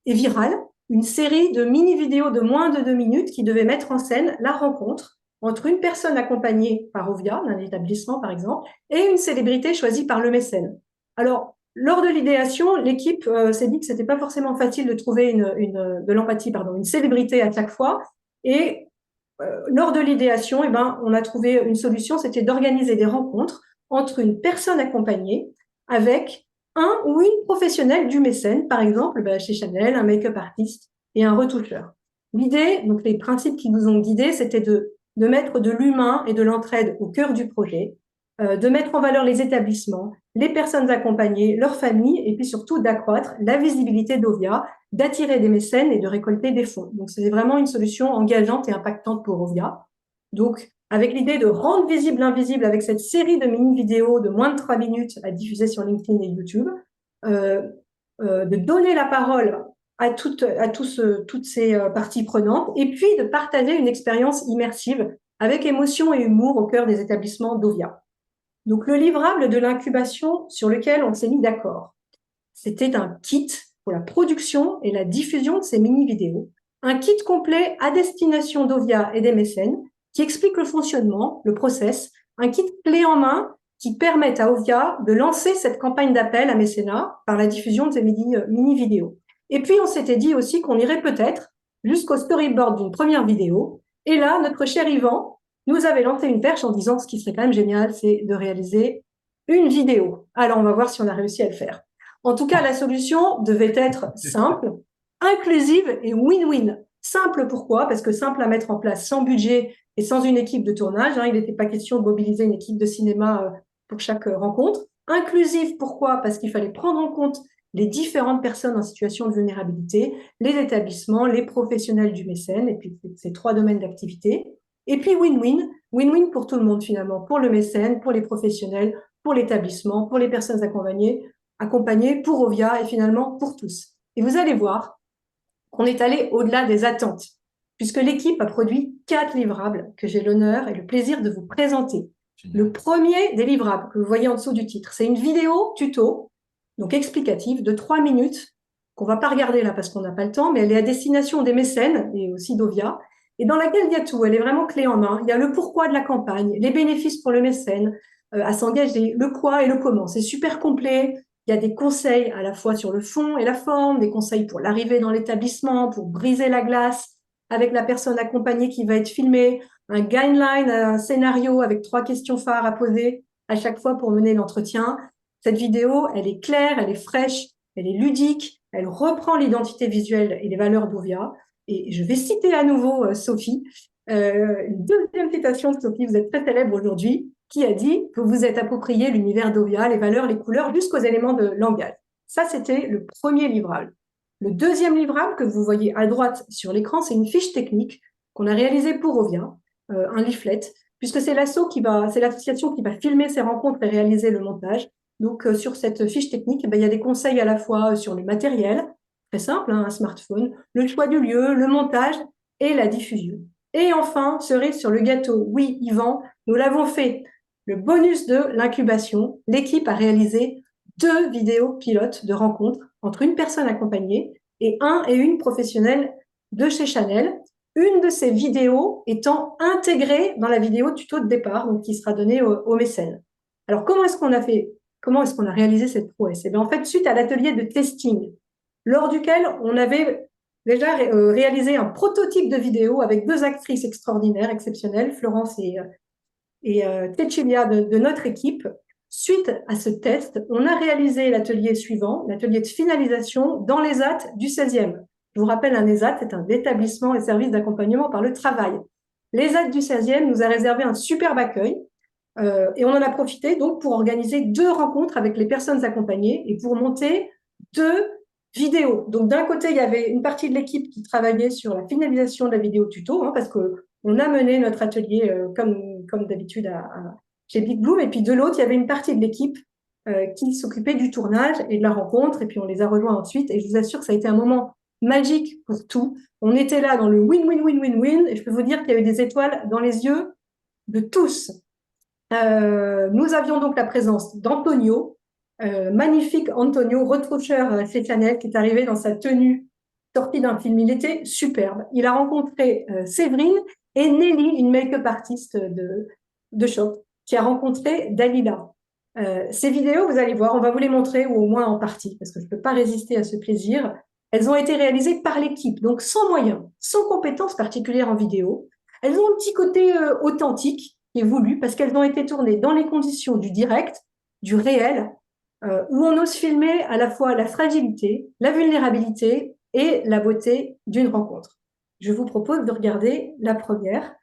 une série de mini-vidéos de moins de 2 minutes qui devaient mettre en scène la rencontre entre une personne accompagnée par Ovia, d'un établissement par exemple, et une célébrité choisie par le mécène. Alors, lors de l'idéation, l'équipe s'est dit que c'était pas forcément facile de trouver de l'empathie, une célébrité à chaque fois. Et lors de l'idéation, on a trouvé une solution, c'était d'organiser des rencontres entre une personne accompagnée avec un ou une professionnelle du mécène, par exemple chez Chanel, un make-up artiste et un retoucheur. L'idée, donc les principes qui nous ont guidés, c'était de mettre de l'humain et de l'entraide au cœur du projet, de mettre en valeur les établissements, les personnes accompagnées, leurs familles, et puis surtout d'accroître la visibilité d'Ovia, d'attirer des mécènes et de récolter des fonds. Donc, c'est vraiment une solution engageante et impactante pour Ovia. Donc, avec l'idée de rendre visible l'invisible avec cette série de mini-vidéos de moins de 3 minutes à diffuser sur LinkedIn et YouTube, de donner la parole à toutes ces parties prenantes, et puis de partager une expérience immersive avec émotion et humour au cœur des établissements d'Ovia. Donc, le livrable de l'incubation sur lequel on s'est mis d'accord, c'était un kit pour la production et la diffusion de ces mini-vidéos, un kit complet à destination d'Ovia et des mécènes qui explique le fonctionnement, le process, un kit clé en main qui permet à Ovia de lancer cette campagne d'appel à mécénat par la diffusion de ces mini-vidéos. Et puis, on s'était dit aussi qu'on irait peut-être jusqu'au storyboard d'une première vidéo. Et là, notre cher Yvan nous avait lancé une perche en disant ce qui serait quand même génial, c'est de réaliser une vidéo. Alors, on va voir si on a réussi à le faire. En tout cas, la solution devait être simple, inclusive et win-win. Simple, pourquoi? Parce que simple à mettre en place sans budget et sans une équipe de tournage. Il n'était pas question de mobiliser une équipe de cinéma pour chaque rencontre. Inclusive, pourquoi? Parce qu'il fallait prendre en compte les différentes personnes en situation de vulnérabilité, les établissements, les professionnels du mécène, et puis ces 3 domaines d'activité. Et puis win-win, win-win pour tout le monde finalement, pour le mécène, pour les professionnels, pour l'établissement, pour les personnes accompagnées, pour Ovia et finalement pour tous. Et vous allez voir qu'on est allé au-delà des attentes, puisque l'équipe a produit 4 livrables que j'ai l'honneur et le plaisir de vous présenter. Génial. Le premier des livrables que vous voyez en dessous du titre, c'est une vidéo tuto, donc explicative, de 3 minutes, qu'on va pas regarder là parce qu'on n'a pas le temps, mais elle est à destination des mécènes et aussi d'Ovia, et dans laquelle il y a tout, elle est vraiment clé en main. Il y a le pourquoi de la campagne, les bénéfices pour le mécène à s'engager, le quoi et le comment. C'est super complet. Il y a des conseils à la fois sur le fond et la forme, des conseils pour l'arrivée dans l'établissement, pour briser la glace avec la personne accompagnée qui va être filmée, un guideline, un scénario avec 3 questions phares à poser à chaque fois pour mener l'entretien. Cette vidéo, elle est claire, elle est fraîche, elle est ludique, elle reprend l'identité visuelle et les valeurs d'Ovia. Et je vais citer à nouveau Sophie, une deuxième citation de Sophie, vous êtes très célèbre aujourd'hui, qui a dit que vous êtes approprié l'univers d'Ovia, les valeurs, les couleurs, jusqu'aux éléments de langage. Ça, c'était le premier livrable. Le deuxième livrable que vous voyez à droite sur l'écran, c'est une fiche technique qu'on a réalisée pour Ovia, un leaflet, puisque c'est l'association qui va filmer ces rencontres et réaliser le montage. Donc, sur cette fiche technique, il y a des conseils à la fois sur le matériel, très simple, un smartphone, le choix du lieu, le montage et la diffusion. Et enfin, cerise sur le gâteau, oui, Yvan, nous l'avons fait. Le bonus de l'incubation, l'équipe a réalisé 2 vidéos pilotes de rencontres entre une personne accompagnée et une professionnelle de chez Chanel. Une de ces vidéos étant intégrée dans la vidéo tuto de départ, donc qui sera donnée aux mécènes. Alors, comment est-ce qu'on a réalisé cette prouesse? En fait, suite à l'atelier de testing, lors duquel on avait déjà réalisé un prototype de vidéo avec 2 actrices extraordinaires, exceptionnelles, Florence et Cecilia de notre équipe. Suite à ce test, on a réalisé l'atelier suivant, l'atelier de finalisation dans l'ESAT du 16e. Je vous rappelle, un ESAT, c'est un établissement et service d'accompagnement par le travail. L'ESAT du 16e nous a réservé un superbe accueil et on en a profité donc pour organiser 2 rencontres avec les personnes accompagnées et pour monter 2 vidéos. Donc, d'un côté, il y avait une partie de l'équipe qui travaillait sur la finalisation de la vidéo tuto, parce qu'on a mené notre atelier comme d'habitude chez Big Bloom. Et puis, de l'autre, il y avait une partie de l'équipe qui s'occupait du tournage et de la rencontre. Et puis, on les a rejoints ensuite. Et je vous assure que ça a été un moment magique pour tout. On était là dans le win-win-win-win-win. Et je peux vous dire qu'il y a eu des étoiles dans les yeux de tous. Nous avions donc la présence d'Antonio, magnifique Antonio, retoucheur chez Chanel, qui est arrivé dans sa tenue sortie d'un film. Il était superbe. Il a rencontré Séverine et Nelly, une make-up artiste de shop, qui a rencontré Dalila. Ces vidéos, vous allez voir, on va vous les montrer, ou au moins en partie, parce que je ne peux pas résister à ce plaisir. Elles ont été réalisées par l'équipe, donc sans moyens, sans compétences particulières en vidéo. Elles ont un petit côté authentique, qui est voulu, parce qu'elles ont été tournées dans les conditions du direct, du réel, où on ose filmer à la fois la fragilité, la vulnérabilité et la beauté d'une rencontre. Je vous propose de regarder la première.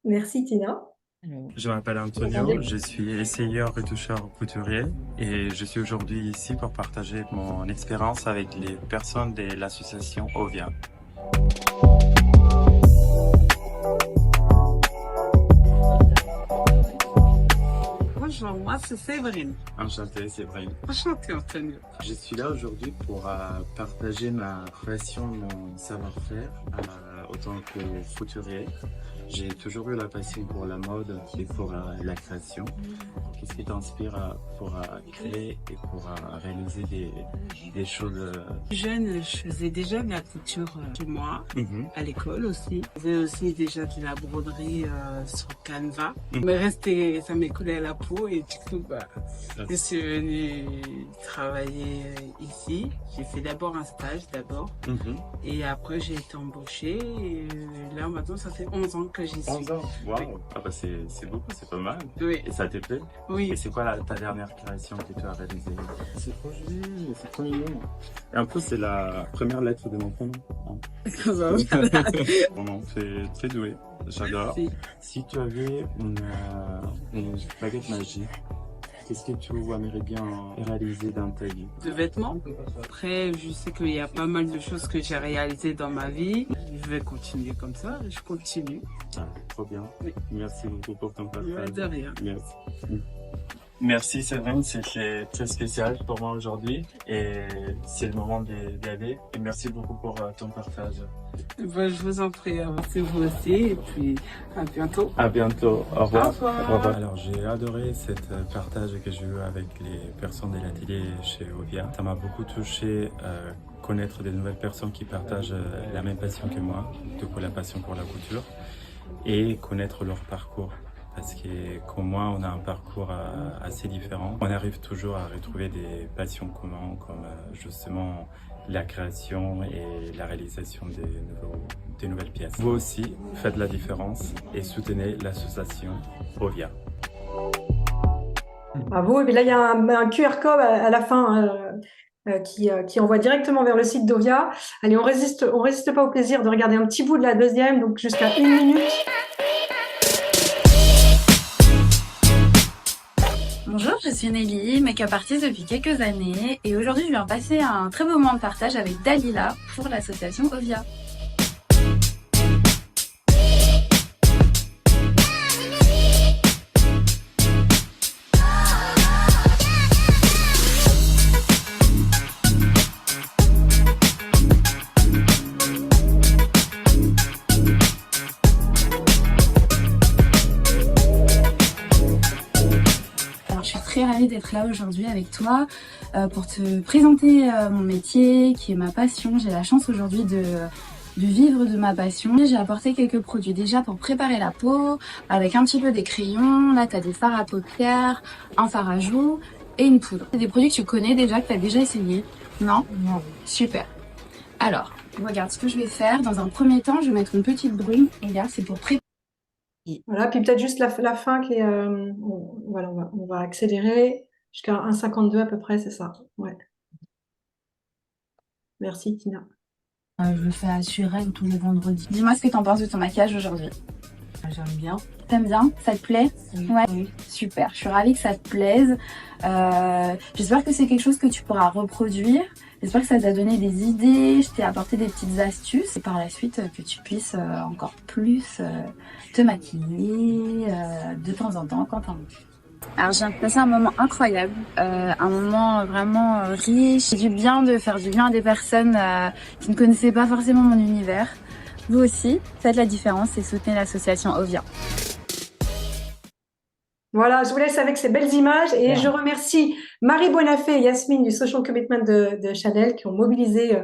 Merci Tina. Alors, Je m'appelle Antonio, je suis essayeur retoucheur couturier et je suis aujourd'hui ici pour partager mon expérience avec les personnes de l'association OVIA. Bonjour, moi c'est Séverine. Enchanté, c'est vrai. Enchantée, Antonio. Je suis là aujourd'hui pour partager ma passion, mon savoir-faire en tant que couturier. J'ai toujours eu la passion pour la mode et pour la création. Qu'est-ce qui t'inspire pour créer et pour réaliser des choses Jeune, je faisais déjà de la couture chez moi, à l'école aussi. Je faisais aussi déjà de la broderie sur Canva. Mais resté, ça m'est collé à la peau et du coup, je suis venue travailler ici. J'ai fait d'abord un stage et après j'ai été embauchée. Et là maintenant, ça fait 11 ans que j'y suis. 11 ans, waouh! Ah bah c'est beaucoup, c'est pas mal. Oui. Et ça te plaît? Oui. Et c'est quoi ta dernière création que tu as réalisée? C'est trop joli, c'est trop mignon. Et en plus, c'est la première lettre de mon prénom. Vraiment, c'est très doué. J'adore. Merci. Si tu avais une baguette magique, qu'est-ce que tu aimerais bien réaliser dans ta vie? De vêtements. Après, je sais qu'il y a pas mal de choses que j'ai réalisées dans ma vie. Je vais continuer comme ça, je continue. Ah, trop bien. Oui. Merci beaucoup pour ton partage. De rien. Merci. Merci Séverine, c'était très spécial pour moi aujourd'hui et c'est le moment d'y aller. Et merci beaucoup pour ton partage. Je vous en prie, merci vous aussi et puis à bientôt. À bientôt, au revoir. Au revoir. Au revoir. Alors j'ai adoré cette partage que j'ai eu avec les personnes de l'atelier chez OVIA. Ça m'a beaucoup touché connaître des nouvelles personnes qui partagent la même passion que moi, du coup la passion pour la couture, et connaître leur parcours. Parce que comme moi, on a un parcours assez différent. On arrive toujours à retrouver des passions communes comme justement la création et la réalisation des nouvelles pièces. Vous aussi, faites la différence et soutenez l'association OVIA. Bravo. Et puis là, il y a un QR code à la fin qui envoie directement vers le site d'Ovia. Allez, on résiste pas au plaisir de regarder un petit bout de la deuxième, donc jusqu'à 1 minute. Bonjour, je suis Nelly, make-up artiste depuis quelques années et aujourd'hui je viens passer un très beau moment de partage avec Dalila pour l'association OVIA. Très ravie d'être là aujourd'hui avec toi pour te présenter mon métier qui est ma passion. J'ai la chance aujourd'hui de vivre de ma passion. J'ai apporté quelques produits déjà pour préparer la peau avec un petit peu des crayons. Là tu as des fards à paupières, un fard à joues et une poudre. C'est des produits que tu connais déjà, que tu as déjà essayé? Non? Non. Super. Alors, regarde ce que je vais faire. Dans un premier temps, je vais mettre une petite brume et là c'est pour préparer. Voilà, puis peut-être juste la fin qui est, voilà, on va accélérer jusqu'à 1,52 à peu près, c'est ça. Ouais. Merci Tina. Je le fais à Suresnes tous les vendredis. Dis-moi ce que t'en penses de ton maquillage aujourd'hui. J'aime bien. T'aimes bien? Ça te plaît? Ouais. Oui. Super, je suis ravie que ça te plaise. J'espère que c'est quelque chose que tu pourras reproduire. J'espère que ça t'a donné des idées, je t'ai apporté des petites astuces et par la suite que tu puisses encore plus te maquiller de temps en temps quand t'as envie. Alors j'ai passé un moment incroyable, un moment vraiment riche. C'est du bien de faire du bien à des personnes qui ne connaissaient pas forcément mon univers. Vous aussi, faites la différence et soutenez l'association OVIA. Voilà, je vous laisse avec ces belles images et je remercie Marie Bonafé et Yasmine du Social Commitment de Chanel qui ont mobilisé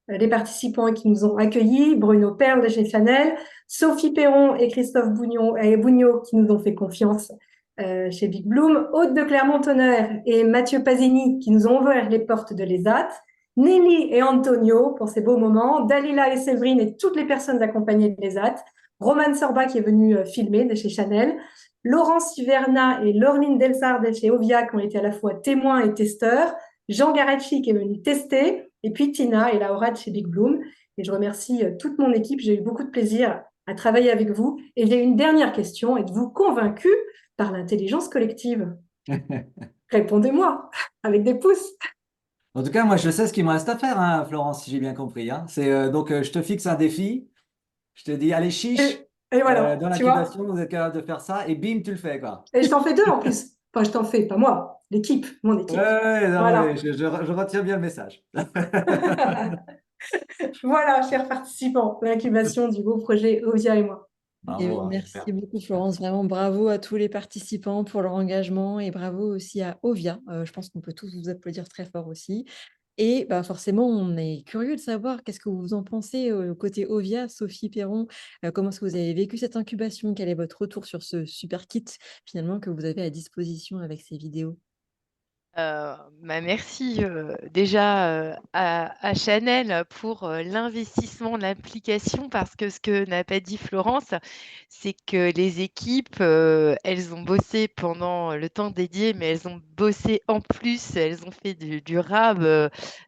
les participants et qui nous ont accueillis, Bruno Perle de chez Chanel, Sophie Perron et Christophe Bougnot qui nous ont fait confiance chez Big Bloom, Aude de Clermont-Tonnerre et Mathieu Pasini qui nous ont ouvert les portes de l'ESAT, Nelly et Antonio pour ces beaux moments, Dalila et Séverine et toutes les personnes accompagnées de l'ESAT, Romane Sorba qui est venue filmer de chez Chanel, Laurence Hiverna et Laureline Delsard de chez Ovia qui ont été à la fois témoins et testeurs, Jean Garacci qui est venu tester, et puis Tina et Laura de chez Big Bloom. Et je remercie toute mon équipe, j'ai eu beaucoup de plaisir à travailler avec vous. Et j'ai une dernière question. Êtes-vous convaincu par l'intelligence collective? Répondez-moi avec des pouces. En tout cas, moi, je sais ce qu'il me reste à faire, hein, Florence, si j'ai bien compris, hein. Je te fixe un défi. Je te dis, allez, chiche, Et voilà, dans tu vois. l'incubation, vous êtes capable de faire ça, et bim, tu le fais, quoi. Et je t'en fais deux en plus. Enfin, je t'en fais, pas moi, l'équipe, mon Ouais, équipe. ouais, non, Voilà. mais je retiens bien le message. Voilà, chers participants, l'incubation du beau projet Ovia et moi. Et Bravo, hein, merci super. beaucoup, Florence. Vraiment, bravo à tous les participants pour leur engagement et bravo aussi à Ovia. Je pense qu'on peut tous vous applaudir très fort aussi. Et bah, forcément, on est curieux de savoir qu'est-ce que vous en pensez côté Ovia, Sophie Perron. Comment est-ce que vous avez vécu cette incubation? Quel est votre retour sur ce super kit finalement que vous avez à disposition avec ces vidéos? Merci déjà à Chanel pour l'investissement, l'implication, parce que ce que n'a pas dit Florence, c'est que les équipes, elles ont bossé pendant le temps dédié, mais elles ont bossé en plus, elles ont fait du rab,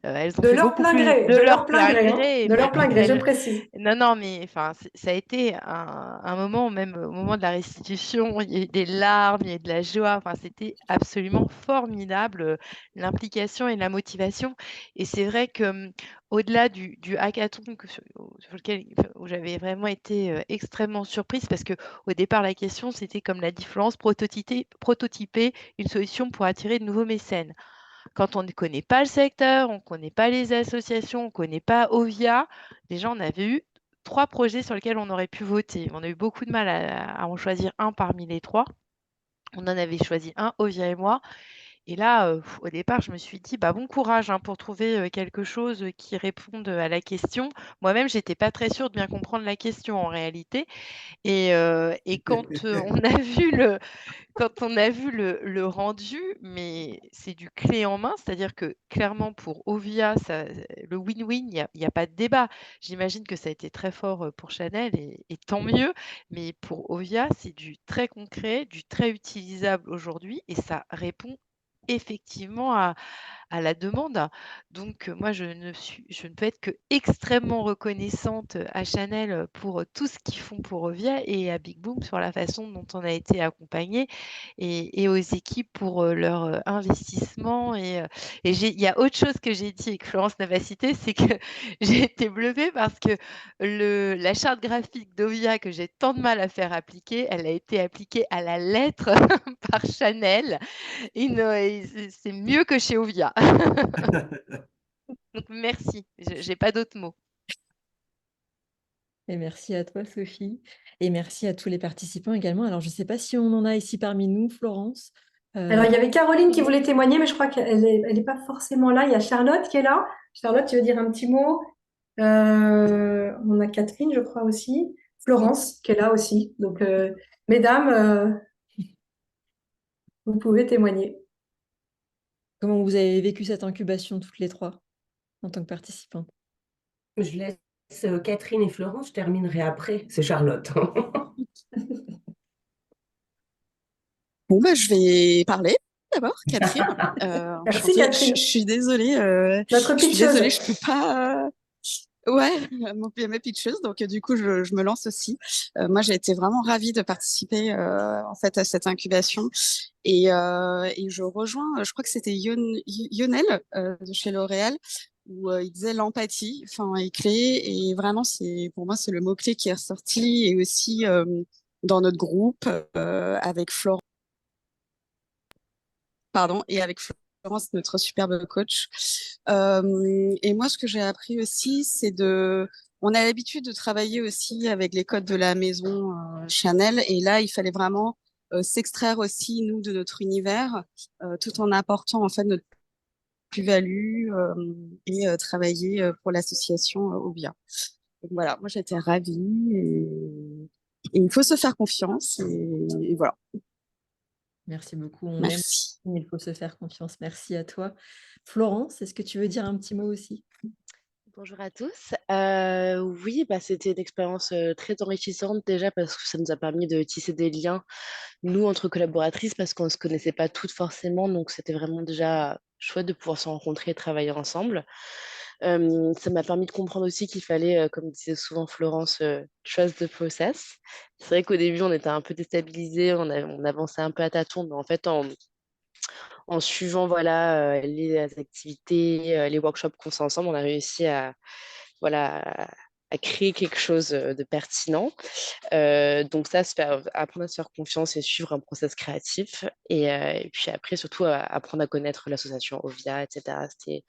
elles ont De fait leur beaucoup plein plus gré, de de leur leur plein plein gré, hein, gré, de leur plein même gré, je elles. précise. Non, non, mais enfin, ça a été un moment, même au moment de la restitution, il y a eu des larmes, il y a eu de la joie, enfin, c'était absolument formidable, l'implication et la motivation. Et c'est vrai que au-delà du hackathon sur lequel où j'avais vraiment été extrêmement surprise, parce que au départ, la question, c'était, comme l'a dit Florence, prototyper une solution pour attirer de nouveaux mécènes. Quand on ne connaît pas le secteur, on ne connaît pas les associations, on ne connaît pas Ovia, déjà, on avait eu 3 projets sur lesquels on aurait pu voter. On a eu beaucoup de mal à en choisir un parmi les 3. On en avait choisi un, Ovia et moi. Et là, au départ, je me suis dit: «Bah, bon courage, hein, pour trouver, quelque chose, qui réponde, à la question». Moi-même, j'étais pas très sûre de bien comprendre la question en réalité. Et quand on a vu le rendu, mais c'est du clé en main, c'est-à-dire que clairement pour Ovia, le win-win, il y a pas de débat. J'imagine que ça a été très fort pour Chanel et tant mieux, mais pour Ovia, c'est du très concret, du très utilisable aujourd'hui et ça répond effectivement à la demande. Donc, moi, je ne peux être que extrêmement reconnaissante à Chanel pour tout ce qu'ils font pour Ovia et à Big Boom sur la façon dont on a été accompagnés et aux équipes pour leur investissement. Il y a autre chose que j'ai dit et que Florence n'a pas cité, c'est que j'ai été bluffée parce que la charte graphique d'Ovia que j'ai tant de mal à faire appliquer, elle a été appliquée à la lettre par Chanel. C'est mieux que chez Ovia. Donc merci, j'ai pas d'autres mots. Et merci à toi, Sophie. Et merci à tous les participants également. Alors, je ne sais pas si on en a ici parmi nous, Florence. Alors, il y avait Caroline qui voulait témoigner, mais je crois qu'elle est pas forcément là. Il y a Charlotte qui est là. Charlotte, tu veux dire un petit mot? On a Catherine, je crois aussi. Florence qui est là aussi. Donc, mesdames, vous pouvez témoigner. Comment vous avez vécu cette incubation toutes les 3 en tant que participantes? Je laisse Catherine et Florence, je terminerai après. C'est Charlotte. Bon, bah, je vais parler d'abord, Catherine. Merci, Enchantée. Catherine. Je suis désolée. Notre Je suis pitcheuse. désolée, je peux pas. Ouais, mon PME pitcheuse. Donc, du coup, je me lance aussi. Moi, j'ai été vraiment ravie de participer en fait à cette incubation. Et je rejoins, je crois que c'était Lionel de chez L'Oréal, où il disait l'empathie, enfin, est clé. Et vraiment, pour moi, c'est le mot-clé qui est ressorti. Et aussi dans notre groupe avec Florence. Pardon, et avec Florence, notre superbe coach. Et moi, ce que j'ai appris aussi, on a l'habitude de travailler aussi avec les codes de la maison Chanel, et là, il fallait vraiment s'extraire aussi, nous, de notre univers, tout en apportant en fait notre plus-value et travailler pour l'association Ovia. Donc voilà, moi j'étais ravie et il faut se faire confiance et voilà. Merci beaucoup. On aime, Merci. il faut se faire confiance. Merci à toi. Florence, est-ce que tu veux dire un petit mot aussi? Bonjour à tous. Oui, bah, c'était une expérience très enrichissante déjà parce que ça nous a permis de tisser des liens, nous, entre collaboratrices, parce qu'on ne se connaissait pas toutes forcément. Donc, c'était vraiment déjà chouette de pouvoir se rencontrer et travailler ensemble. Ça m'a permis de comprendre aussi qu'il fallait, comme disait souvent Florence, trust the process. C'est vrai qu'au début, on était un peu déstabilisés, on avançait un peu à tâtons, mais en fait, en suivant voilà, les activités, les workshops qu'on fait ensemble, on a réussi voilà, à créer quelque chose de pertinent. Donc ça, apprendre à se faire confiance et suivre un process créatif. Et puis après, surtout, apprendre à connaître l'association Ovia, etc. C'était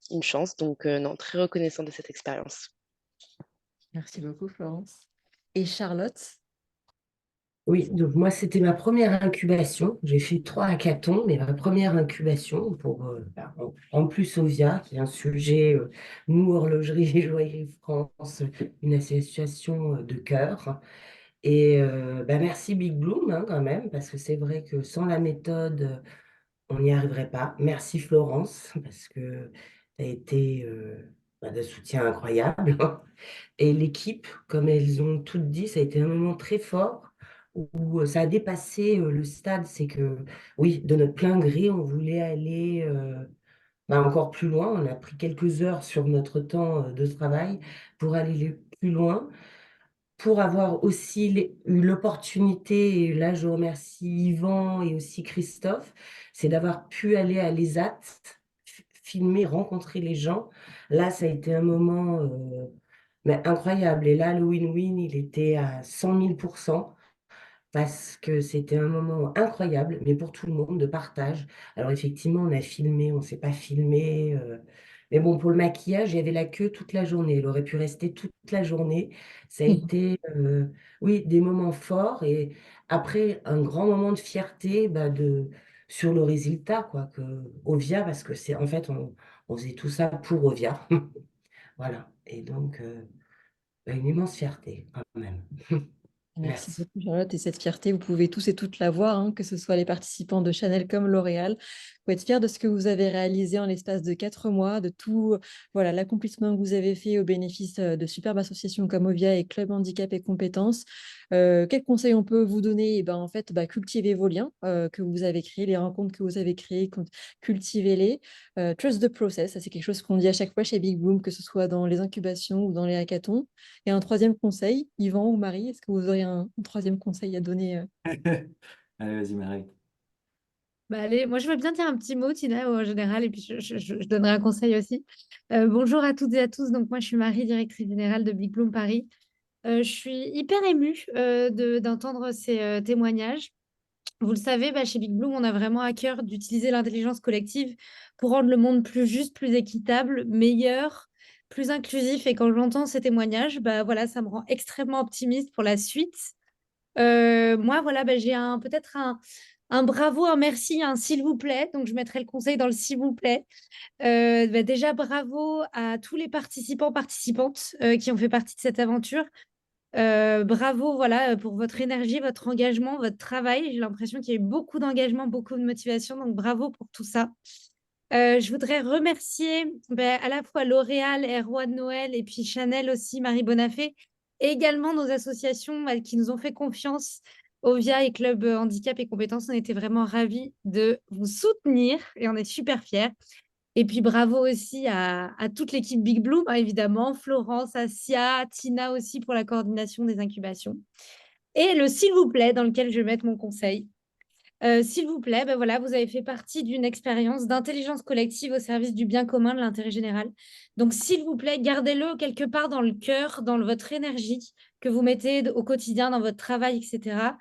une chance. Donc non, très reconnaissant de cette expérience. Merci beaucoup, Florence. Et Charlotte? Oui, donc moi, c'était ma première incubation. J'ai fait 3 hackathons, mais ma première incubation pour, en plus, Ovia, qui est un sujet, nous, Horlogerie et Joaillerie France, une association de cœur. Et merci Big Bloom, hein, quand même, parce que c'est vrai que sans la méthode, on n'y arriverait pas. Merci Florence, parce que tu as été de soutien incroyable. Et l'équipe, comme elles ont toutes dit, ça a été un moment très fort où ça a dépassé le stade. C'est que, oui, de notre plein gré, on voulait aller encore plus loin. On a pris quelques heures sur notre temps de travail pour aller plus loin, pour avoir aussi eu l'opportunité, et là je remercie Yvan et aussi Christophe, c'est d'avoir pu aller à l'ESAT, filmer, rencontrer les gens. Là, ça a été un moment mais incroyable. Et là, le win-win, il était à 100 000%, parce que c'était un moment incroyable, mais pour tout le monde, de partage. Alors effectivement, on a filmé, on ne s'est pas filmé. Mais bon, pour le maquillage, il y avait la queue toute la journée. Elle aurait pu rester toute la journée. Ça a été, oui, des moments forts. Et après, un grand moment de fierté sur le résultat, quoi, que Ovia, parce que c'est en fait, on faisait tout ça pour Ovia. Voilà. Et donc, une immense fierté, quand même. Merci Merci. beaucoup, Charlotte. Et cette fierté, vous pouvez tous et toutes la voir, hein, que ce soit les participants de Chanel comme L'Oréal. Vous pouvez être fiers de ce que vous avez réalisé en l'espace de 4 mois, de tout voilà, l'accomplissement que vous avez fait au bénéfice de superbes associations comme Ovia et Club Handicap et Compétences. Quels conseils on peut vous donner? Eh ben, en fait, cultivez vos liens que vous avez créés, les rencontres que vous avez créées, cultivez-les. Trust the process, ça c'est quelque chose qu'on dit à chaque fois chez Big Bloom, que ce soit dans les incubations ou dans les hackathons. Et un troisième conseil, Yvan ou Marie, est-ce que vous auriez un troisième conseil à donner Allez, vas-y, Marie. Bah allez, moi je veux bien dire un petit mot, Tina, en général, et puis je donnerai un conseil aussi. Bonjour à toutes et à tous. Donc moi je suis Marie, directrice générale de Big Bloom Paris. Je suis hyper émue d'entendre ces témoignages. Vous le savez, chez Big Bloom, on a vraiment à cœur d'utiliser l'intelligence collective pour rendre le monde plus juste, plus équitable, meilleur, plus inclusif. Et quand j'entends ces témoignages, voilà, ça me rend extrêmement optimiste pour la suite. Moi, voilà, j'ai peut-être un bravo, un merci, un s'il vous plaît. Donc, je mettrai le conseil dans le s'il vous plaît. Déjà, bravo à tous les participants, participantes qui ont fait partie de cette aventure. Bravo, voilà, pour votre énergie, votre engagement, votre travail. J'ai l'impression qu'il y a eu beaucoup d'engagement, beaucoup de motivation. Donc, bravo pour tout ça. Je voudrais remercier à la fois L'Oréal, Erwan Noël et puis Chanel aussi, Marie Bonafé, et également nos associations qui nous ont fait confiance, Ovia et Club Handicap et Compétences. On était vraiment ravis de vous soutenir et on est super fiers. Et puis bravo aussi à toute l'équipe Big Bloom, hein, évidemment, Florence, Asia, Tina aussi pour la coordination des incubations. Et le s'il vous plaît, dans lequel je vais mettre mon conseil. S'il vous plaît, voilà, vous avez fait partie d'une expérience d'intelligence collective au service du bien commun, de l'intérêt général. Donc, s'il vous plaît, gardez-le quelque part dans le cœur, dans votre énergie que vous mettez au quotidien, dans votre travail, etc.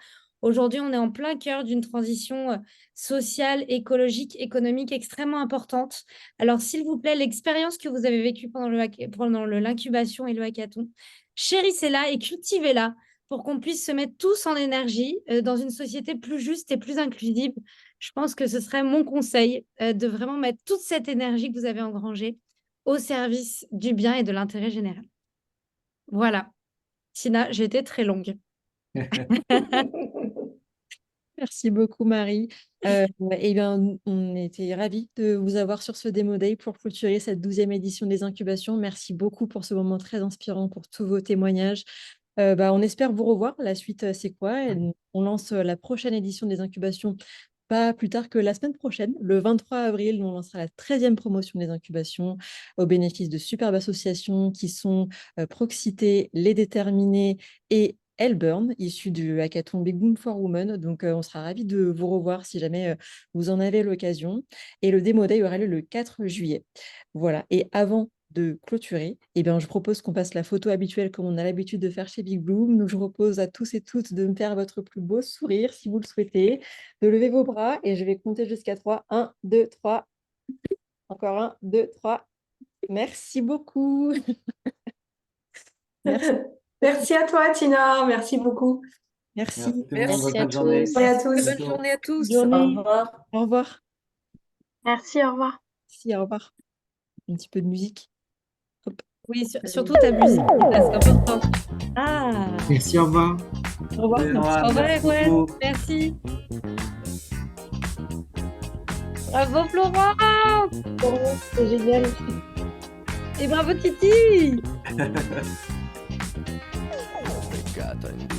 Aujourd'hui, on est en plein cœur d'une transition sociale, écologique, économique extrêmement importante. Alors, s'il vous plaît, l'expérience que vous avez vécue pendant l'incubation et le hackathon, chérissez-la et cultivez-la pour qu'on puisse se mettre tous en énergie dans une société plus juste et plus inclusive. Je pense que ce serait mon conseil de vraiment mettre toute cette énergie que vous avez engrangée au service du bien et de l'intérêt général. Voilà. Tina, j'ai été très longue. Merci beaucoup, Marie. Eh bien, on était ravis de vous avoir sur ce Démo Day pour clôturer cette 12e édition des incubations. Merci beaucoup pour ce moment très inspirant, pour tous vos témoignages. On espère vous revoir. La suite, c'est quoi? On lance la prochaine édition des incubations pas plus tard que la semaine prochaine, le 23 avril, on lancera la 13e promotion des incubations au bénéfice de superbes associations qui sont Proxité, Les Déterminés et Elburn, issus du hackathon Big Boom for Women. Donc, on sera ravis de vous revoir si jamais vous en avez l'occasion. Et le Démo Day aura lieu le 4 juillet. Voilà. Et avant de clôturer, eh bien, je propose qu'on passe la photo habituelle comme on a l'habitude de faire chez Big Bloom. Donc, je propose à tous et toutes de me faire votre plus beau sourire si vous le souhaitez, de lever vos bras et je vais compter jusqu'à 3. 1, 2, 3. Encore 1, 2, 3. Merci beaucoup. Merci. Merci à toi, Tina. Merci beaucoup. Merci. Merci Bonne à journée. tous. Et à tous. Bonne journée à tous. Bonne journée. Au revoir. Au revoir. Merci, au revoir. Merci, au revoir. Un petit peu de musique. Hop. Oui, surtout ta musique, c'est important. Ah, Merci, au revoir. Au revoir. Au revoir. au revoir, Merci Erwan. beaucoup. Merci. Bravo, Florent. C'est génial. Et bravo, Titi.